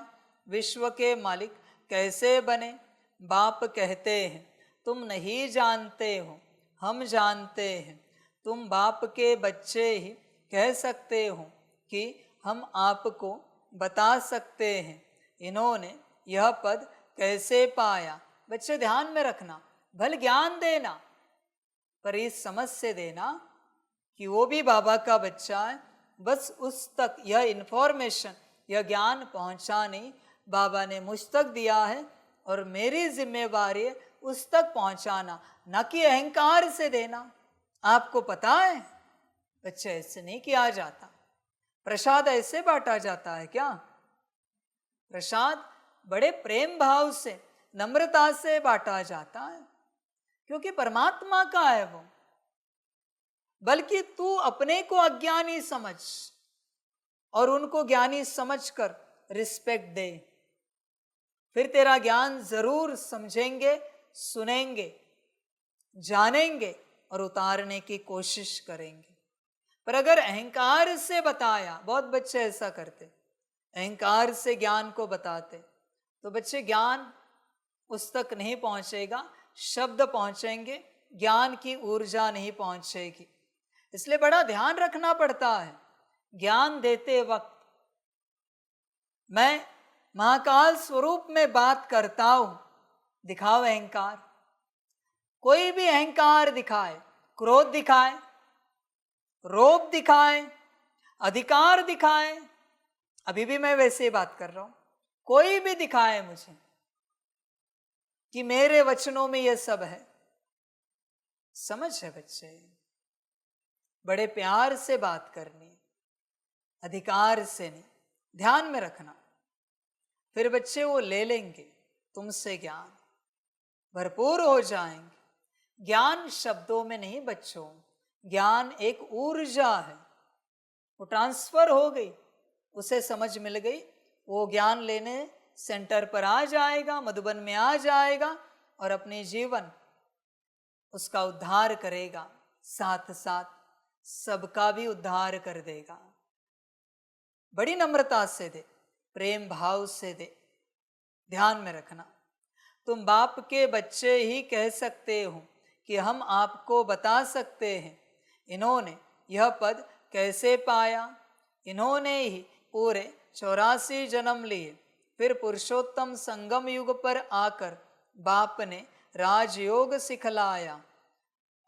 विश्व के मालिक कैसे बने? बाप कहते हैं तुम नहीं जानते हो, हम जानते हैं। तुम बाप के बच्चे ही कह सकते हो कि हम आपको बता सकते हैं इन्होंने यह पद कैसे पाया। बच्चे ध्यान में रखना, भल ज्ञान देना पर इस समझ से देना कि वो भी बाबा का बच्चा है, बस उस तक यह इंफॉर्मेशन, यह ज्ञान पहुंचा नहीं, बाबा ने मुझ तक दिया है और मेरी जिम्मेवारी है उस तक पहुंचाना, न कि अहंकार से देना। आपको पता है बच्चे, ऐसे नहीं किया जाता। प्रसाद ऐसे बांटा जाता है क्या? प्रसाद बड़े प्रेम भाव से, नम्रता से बांटा जाता है, क्योंकि परमात्मा का है वो। बल्कि तू अपने को अज्ञानी समझ और उनको ज्ञानी समझकर रिस्पेक्ट दे, फिर तेरा ज्ञान जरूर समझेंगे, सुनेंगे, जानेंगे और उतारने की कोशिश करेंगे। पर अगर अहंकार से बताया, बहुत बच्चे ऐसा करते, अहंकार से ज्ञान को बताते, तो बच्चे ज्ञान उस तक नहीं पहुंचेगा, शब्द पहुंचेंगे, ज्ञान की ऊर्जा नहीं पहुंचेगी। इसलिए बड़ा ध्यान रखना पड़ता है। ज्ञान देते वक्त मैं महाकाल स्वरूप में बात करता हूं, दिखाओ अहंकार। कोई भी अहंकार दिखाए, क्रोध दिखाए, रोब दिखाए, अधिकार दिखाए, अभी भी मैं वैसे ही बात कर रहा हूं, कोई भी दिखाए मुझे कि मेरे वचनों में यह सब है, समझ है बच्चे, बड़े प्यार से बात करनी, अधिकार से नहीं, ध्यान में रखना। फिर बच्चे वो ले लेंगे तुमसे ज्ञान, भरपूर हो जाएंगे। ज्ञान शब्दों में नहीं बच्चों, ज्ञान एक ऊर्जा है, वो ट्रांसफर हो गई, उसे समझ मिल गई, वो ज्ञान लेने सेंटर पर आ जाएगा, मधुबन में आ जाएगा और अपने जीवन उसका उद्धार करेगा, साथ साथ सबका भी उद्धार कर देगा। बड़ी नम्रता से दे, प्रेम भाव से दे, ध्यान में रखना। तुम बाप के बच्चे ही कह सकते हो कि हम आपको बता सकते हैं इन्होंने यह पद कैसे पाया। इन्होंने ही पूरे 84 जन्म लिए, फिर पुरुषोत्तम संगम युग पर आकर बाप ने राजयोग सिखलाया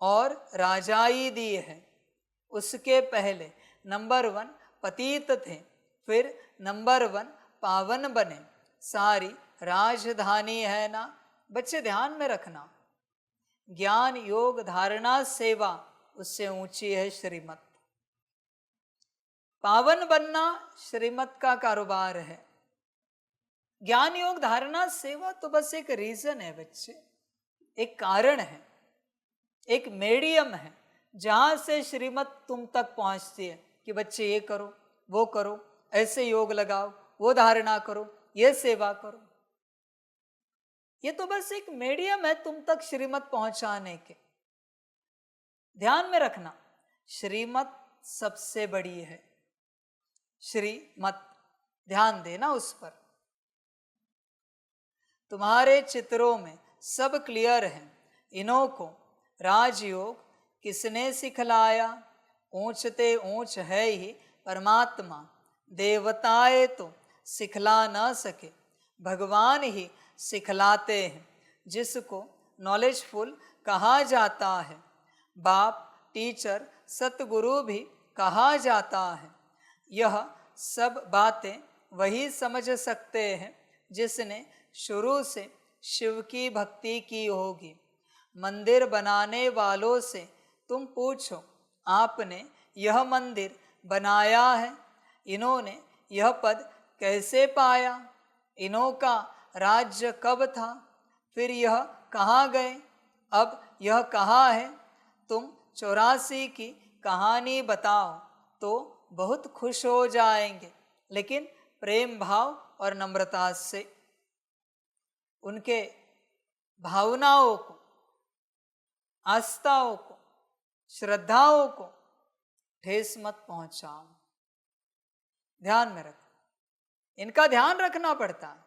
और राजाई दी है। उसके पहले नंबर 1 पतित थे, फिर नंबर 1 पावन बने। सारी राजधानी है ना। बच्चे ध्यान में रखना, ज्ञान योग धारणा सेवा उससे ऊंची है श्रीमत। पावन बनना श्रीमत का कारोबार है। ज्ञान योग धारणा सेवा तो बस एक रीजन है बच्चे, एक कारण है, एक मीडियम है जहां से श्रीमत तुम तक पहुंचती है कि बच्चे ये करो, वो करो, ऐसे योग लगाओ, वो धारणा करो, ये सेवा करो। ये तो बस एक मीडियम है तुम तक श्रीमत पहुंचाने के। ध्यान में रखना, श्रीमत सबसे बड़ी है। श्रीमत, ध्यान देना उस पर। तुम्हारे चित्रों में सब क्लियर है। इन्हों को राजयोग किसने सिखलाया? ऊंचते ऊंच है ही परमात्मा, देवताएं तो सिखला न सके, भगवान ही सिखलाते हैं, जिसको नॉलेजफुल कहा जाता है। बाप, टीचर, सतगुरु भी कहा जाता है। यह सब बातें वही समझ सकते हैं जिसने शुरू से शिव की भक्ति की होगी। मंदिर बनाने वालों से तुम पूछो, आपने यह मंदिर बनाया है, इन्होंने यह पद कैसे पाया? इन्हों का राज्य कब था? फिर यह कहाँ गए? अब यह कहाँ है? तुम 84 की कहानी बताओ तो बहुत खुश हो जाएंगे, लेकिन प्रेम भाव और नम्रता से उनके भावनाओं को, आस्थाओं को, श्रद्धाओं को ठेस मत पहुंचाओ। ध्यान में रखो, इनका ध्यान रखना पड़ता है।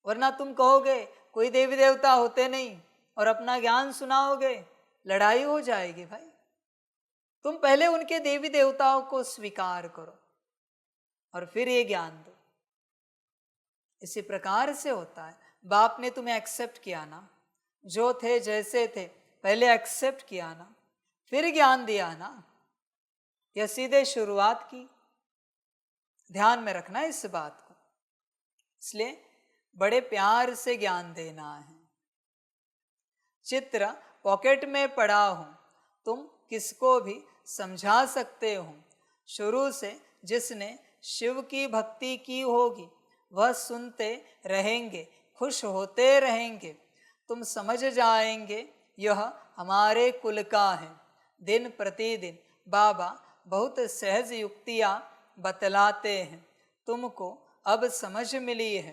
वरना तुम कहोगे कोई देवी देवता होते नहीं और अपना ज्ञान सुनाओगे, लड़ाई हो जाएगी भाई। तुम पहले उनके देवी देवताओं को स्वीकार करो और फिर ये ज्ञान दो। इसी प्रकार से होता है। बाप ने तुम्हें एक्सेप्ट किया ना, जो थे जैसे थे पहले एक्सेप्ट किया ना, फिर ज्ञान दिया ना, या सीधे शुरुआत की। ध्यान में रखना इस बात को। इसलिए बड़े प्यार से ज्ञान देना है। चित्र पॉकेट में पड़ा हो, तुम किसको भी समझा सकते हो। शुरू से जिसने शिव की भक्ति की होगी वह सुनते रहेंगे, खुश होते रहेंगे। तुम समझ जाएंगे यह हमारे कुल का है। दिन प्रतिदिन बाबा बहुत सहज युक्तियाँ बतलाते हैं। तुमको अब समझ मिली है,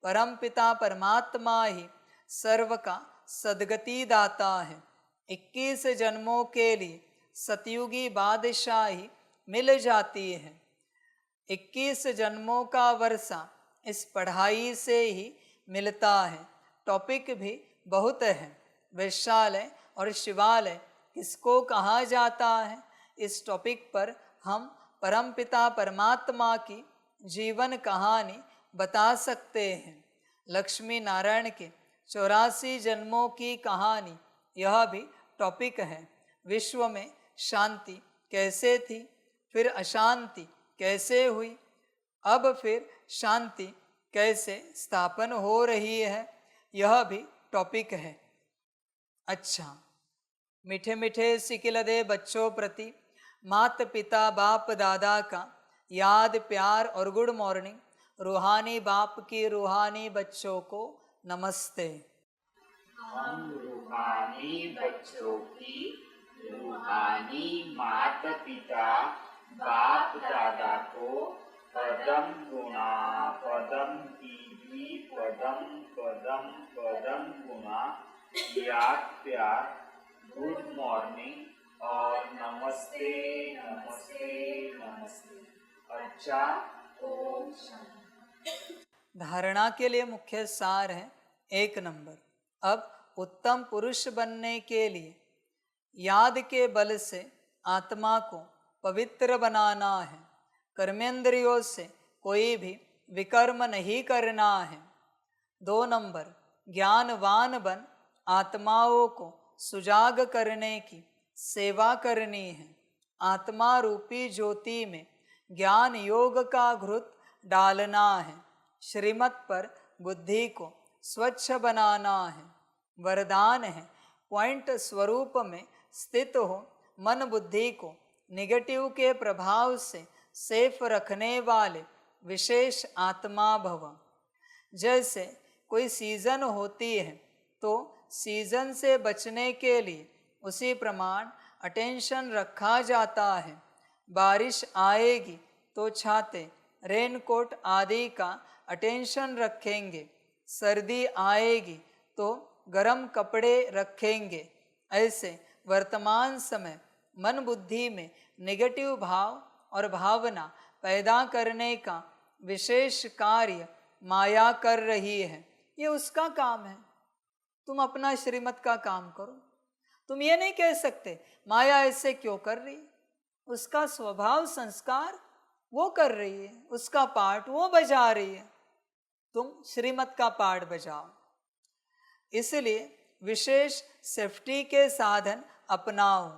परमपिता परमात्मा ही सर्व का सद्गति दाता है। 21 जन्मों के लिए सतयुगी बादशाही मिल जाती है। 21 जन्मों का वर्षा इस पढ़ाई से ही मिलता है। टॉपिक भी बहुत है। वैश्यालय और शिवालय किसको कहा जाता है, इस टॉपिक पर हम परमपिता परमात्मा की जीवन कहानी बता सकते हैं। लक्ष्मी नारायण के 84 जन्मों की कहानी, यह भी टॉपिक है। विश्व में शांति कैसे थी, फिर अशांति कैसे हुई, अब फिर शांति कैसे स्थापन हो रही है, यह भी टॉपिक है। अच्छा, मीठे मीठे सिकिलदे बच्चों प्रति माता पिता बाप दादा का याद प्यार और गुड मॉर्निंग। रूहानी बाप की रूहानी बच्चों को नमस्ते।
हम रूहानी बच्चों की रूहानी माता पिता बाप दादा को पदम गुणा पदम कीजिए, पदम पदम पदम गुणा याद प्यार गुड मॉर्निंग और नमस्ते नमस्ते नमस्ते। अच्छा, ओम शांति।
धारणा के लिए मुख्य सार है 1 नंबर। अब उत्तम पुरुष बनने के लिए याद के बल से आत्मा को पवित्र बनाना है। कर्मेंद्रियों से कोई भी विकर्म नहीं करना है। 2 नंबर, ज्ञानवान बन आत्माओं को सुजाग करने की सेवा करनी है। आत्मा रूपी ज्योति में ज्ञान योग का घृत डालना है। श्रीमत पर बुद्धि को स्वच्छ बनाना है। वरदान है, पॉइंट स्वरूप में स्थित हो मन बुद्धि को निगेटिव के प्रभाव से सेफ रखने वाले विशेष आत्मा भव। जैसे कोई सीजन होती है तो सीजन से बचने के लिए उसी प्रमाण अटेंशन रखा जाता है। बारिश आएगी तो छाते रेनकोट आदि का अटेंशन रखेंगे। सर्दी आएगी तो गर्म कपड़े रखेंगे। ऐसे वर्तमान समय मन बुद्धि में नेगेटिव भाव और भावना पैदा करने का विशेष कार्य माया कर रही है। ये उसका काम है। तुम अपना श्रीमत का काम करो। तुम ये नहीं कह सकते माया ऐसे क्यों कर रही। उसका स्वभाव संस्कार वो कर रही है, उसका पार्ट वो बजा रही है। तुम श्रीमत का पार्ट बजाओ। इसलिए विशेष सेफ्टी के साधन अपनाओ।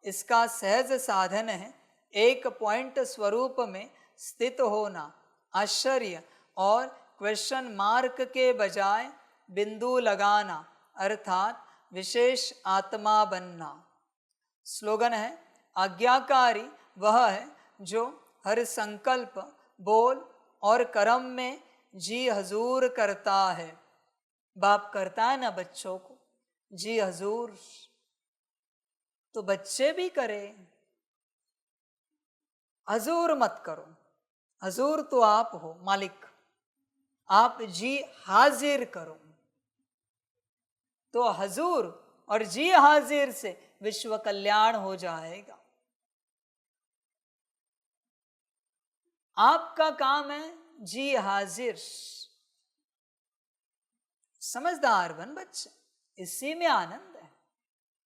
इसका सहज साधन है 1 पॉइंट स्वरूप में स्थित होना। आश्चर्य और क्वेश्चन मार्क के बजाय बिंदु लगाना, अर्थात विशेष आत्मा बनना। स्लोगन है, आज्ञाकारी वह है जो हर संकल्प बोल और कर्म में जी हजूर करता है। बाप करता है ना बच्चों को जी हजूर, तो बच्चे भी करें। हजूर मत करो। हजूर तो आप हो मालिक, आप जी हाजिर करो। तो हजूर और जी हाजिर से विश्व कल्याण हो जाएगा। आपका काम है जी हाजिर। समझदार बन बच्चे, इसी में आनंद है,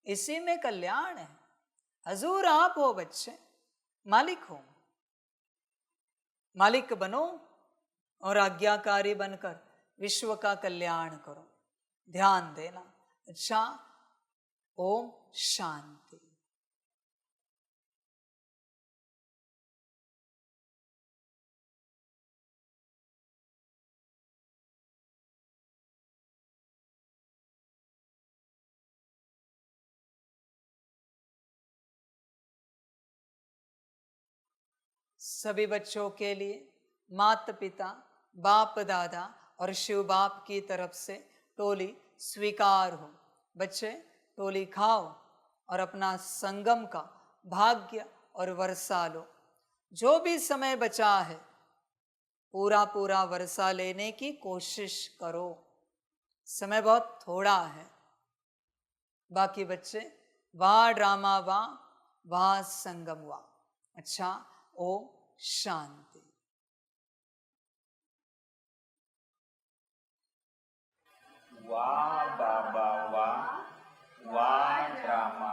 इसी में कल्याण है। हजूर आप हो बच्चे, मालिक हो, मालिक बनो और आज्ञाकारी बनकर विश्व का कल्याण करो। ध्यान देना। अच्छा, ओम शांति। सभी बच्चों के लिए माता पिता, बाप दादा और शिव बाप की तरफ से टोली स्वीकार हो। बच्चे टोली खाओ और अपना संगम का भाग्य और वर्षा लो। जो भी समय बचा है पूरा पूरा वर्षा लेने की कोशिश करो। समय बहुत थोड़ा है। बाकी बच्चे वाह ड्रामा वाह संगम वाह। अच्छा, ओम शांति।
वाह बाबा वाह ड्रामा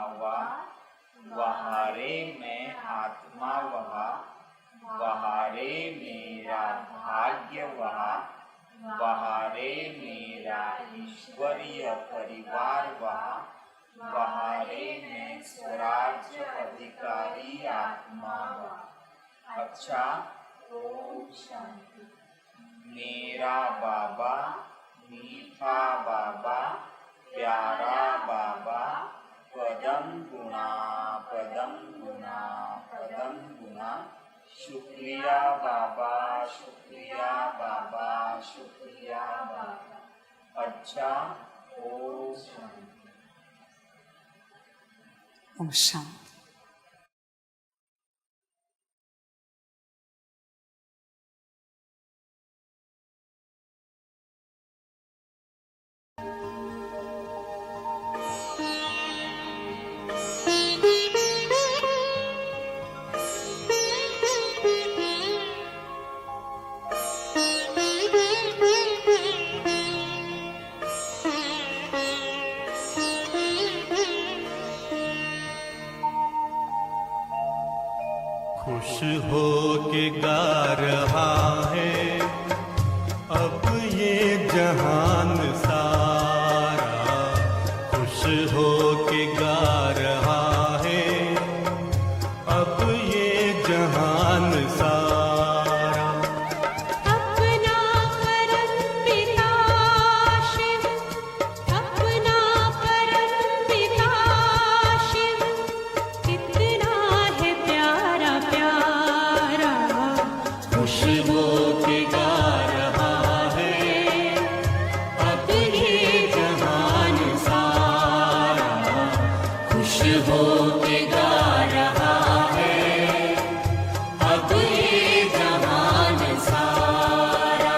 वहारे में आत्मा वहारे मेरा भाग्य वहारे मेरा ईश्वरीय परिवार वहारे में स्वराज्य अधिकारी आत्मा। अच्छा, ओम शांति। मेरा बाबा, मीठा बाबा, प्यारा बाबा, पदम गुना पदम गुना पदम गुना। शुक्रिया बाबा, शुक्रिया बाबा, शुक्रिया बाबा। अच्छा, ओम शांति।
ओम शांति।
खुश हो के गा रहा है अब ये जहान सारा। खुश हो के गा रहा है अब ये जहान सारा।
अपना परम पिता शिव, अपना परम पिता शिव, कितना है प्यारा प्यारा।
खुश हो के गा रहा है अब ये जहान सारा। खुश हो के गा रहा है अब ये जहान सारा।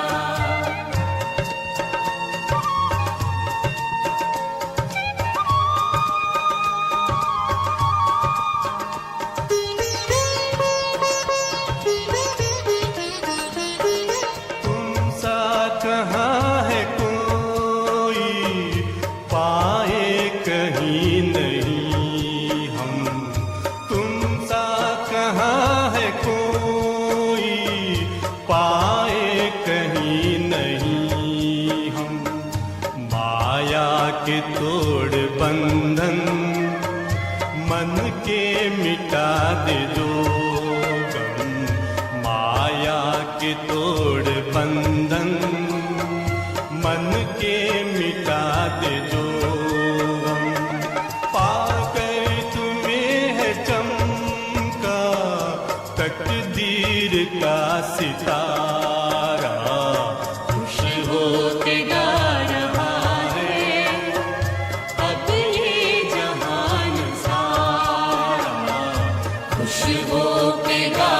तुम सा कहाँ है कोई पाए कहीं नहीं हम। तुम सा कहाँ है कोई पाए कहीं नहीं हम। माया के तोड़ बंधन मन के मिटा दे दो गम। माया के तोड़ बंधन मन के मिटा दे दो गम। पाकर तुम्हें है चमका तकदीर का सितारा। खुश हो के गा रहा है अब ये जहान सारा। खुश हो के गा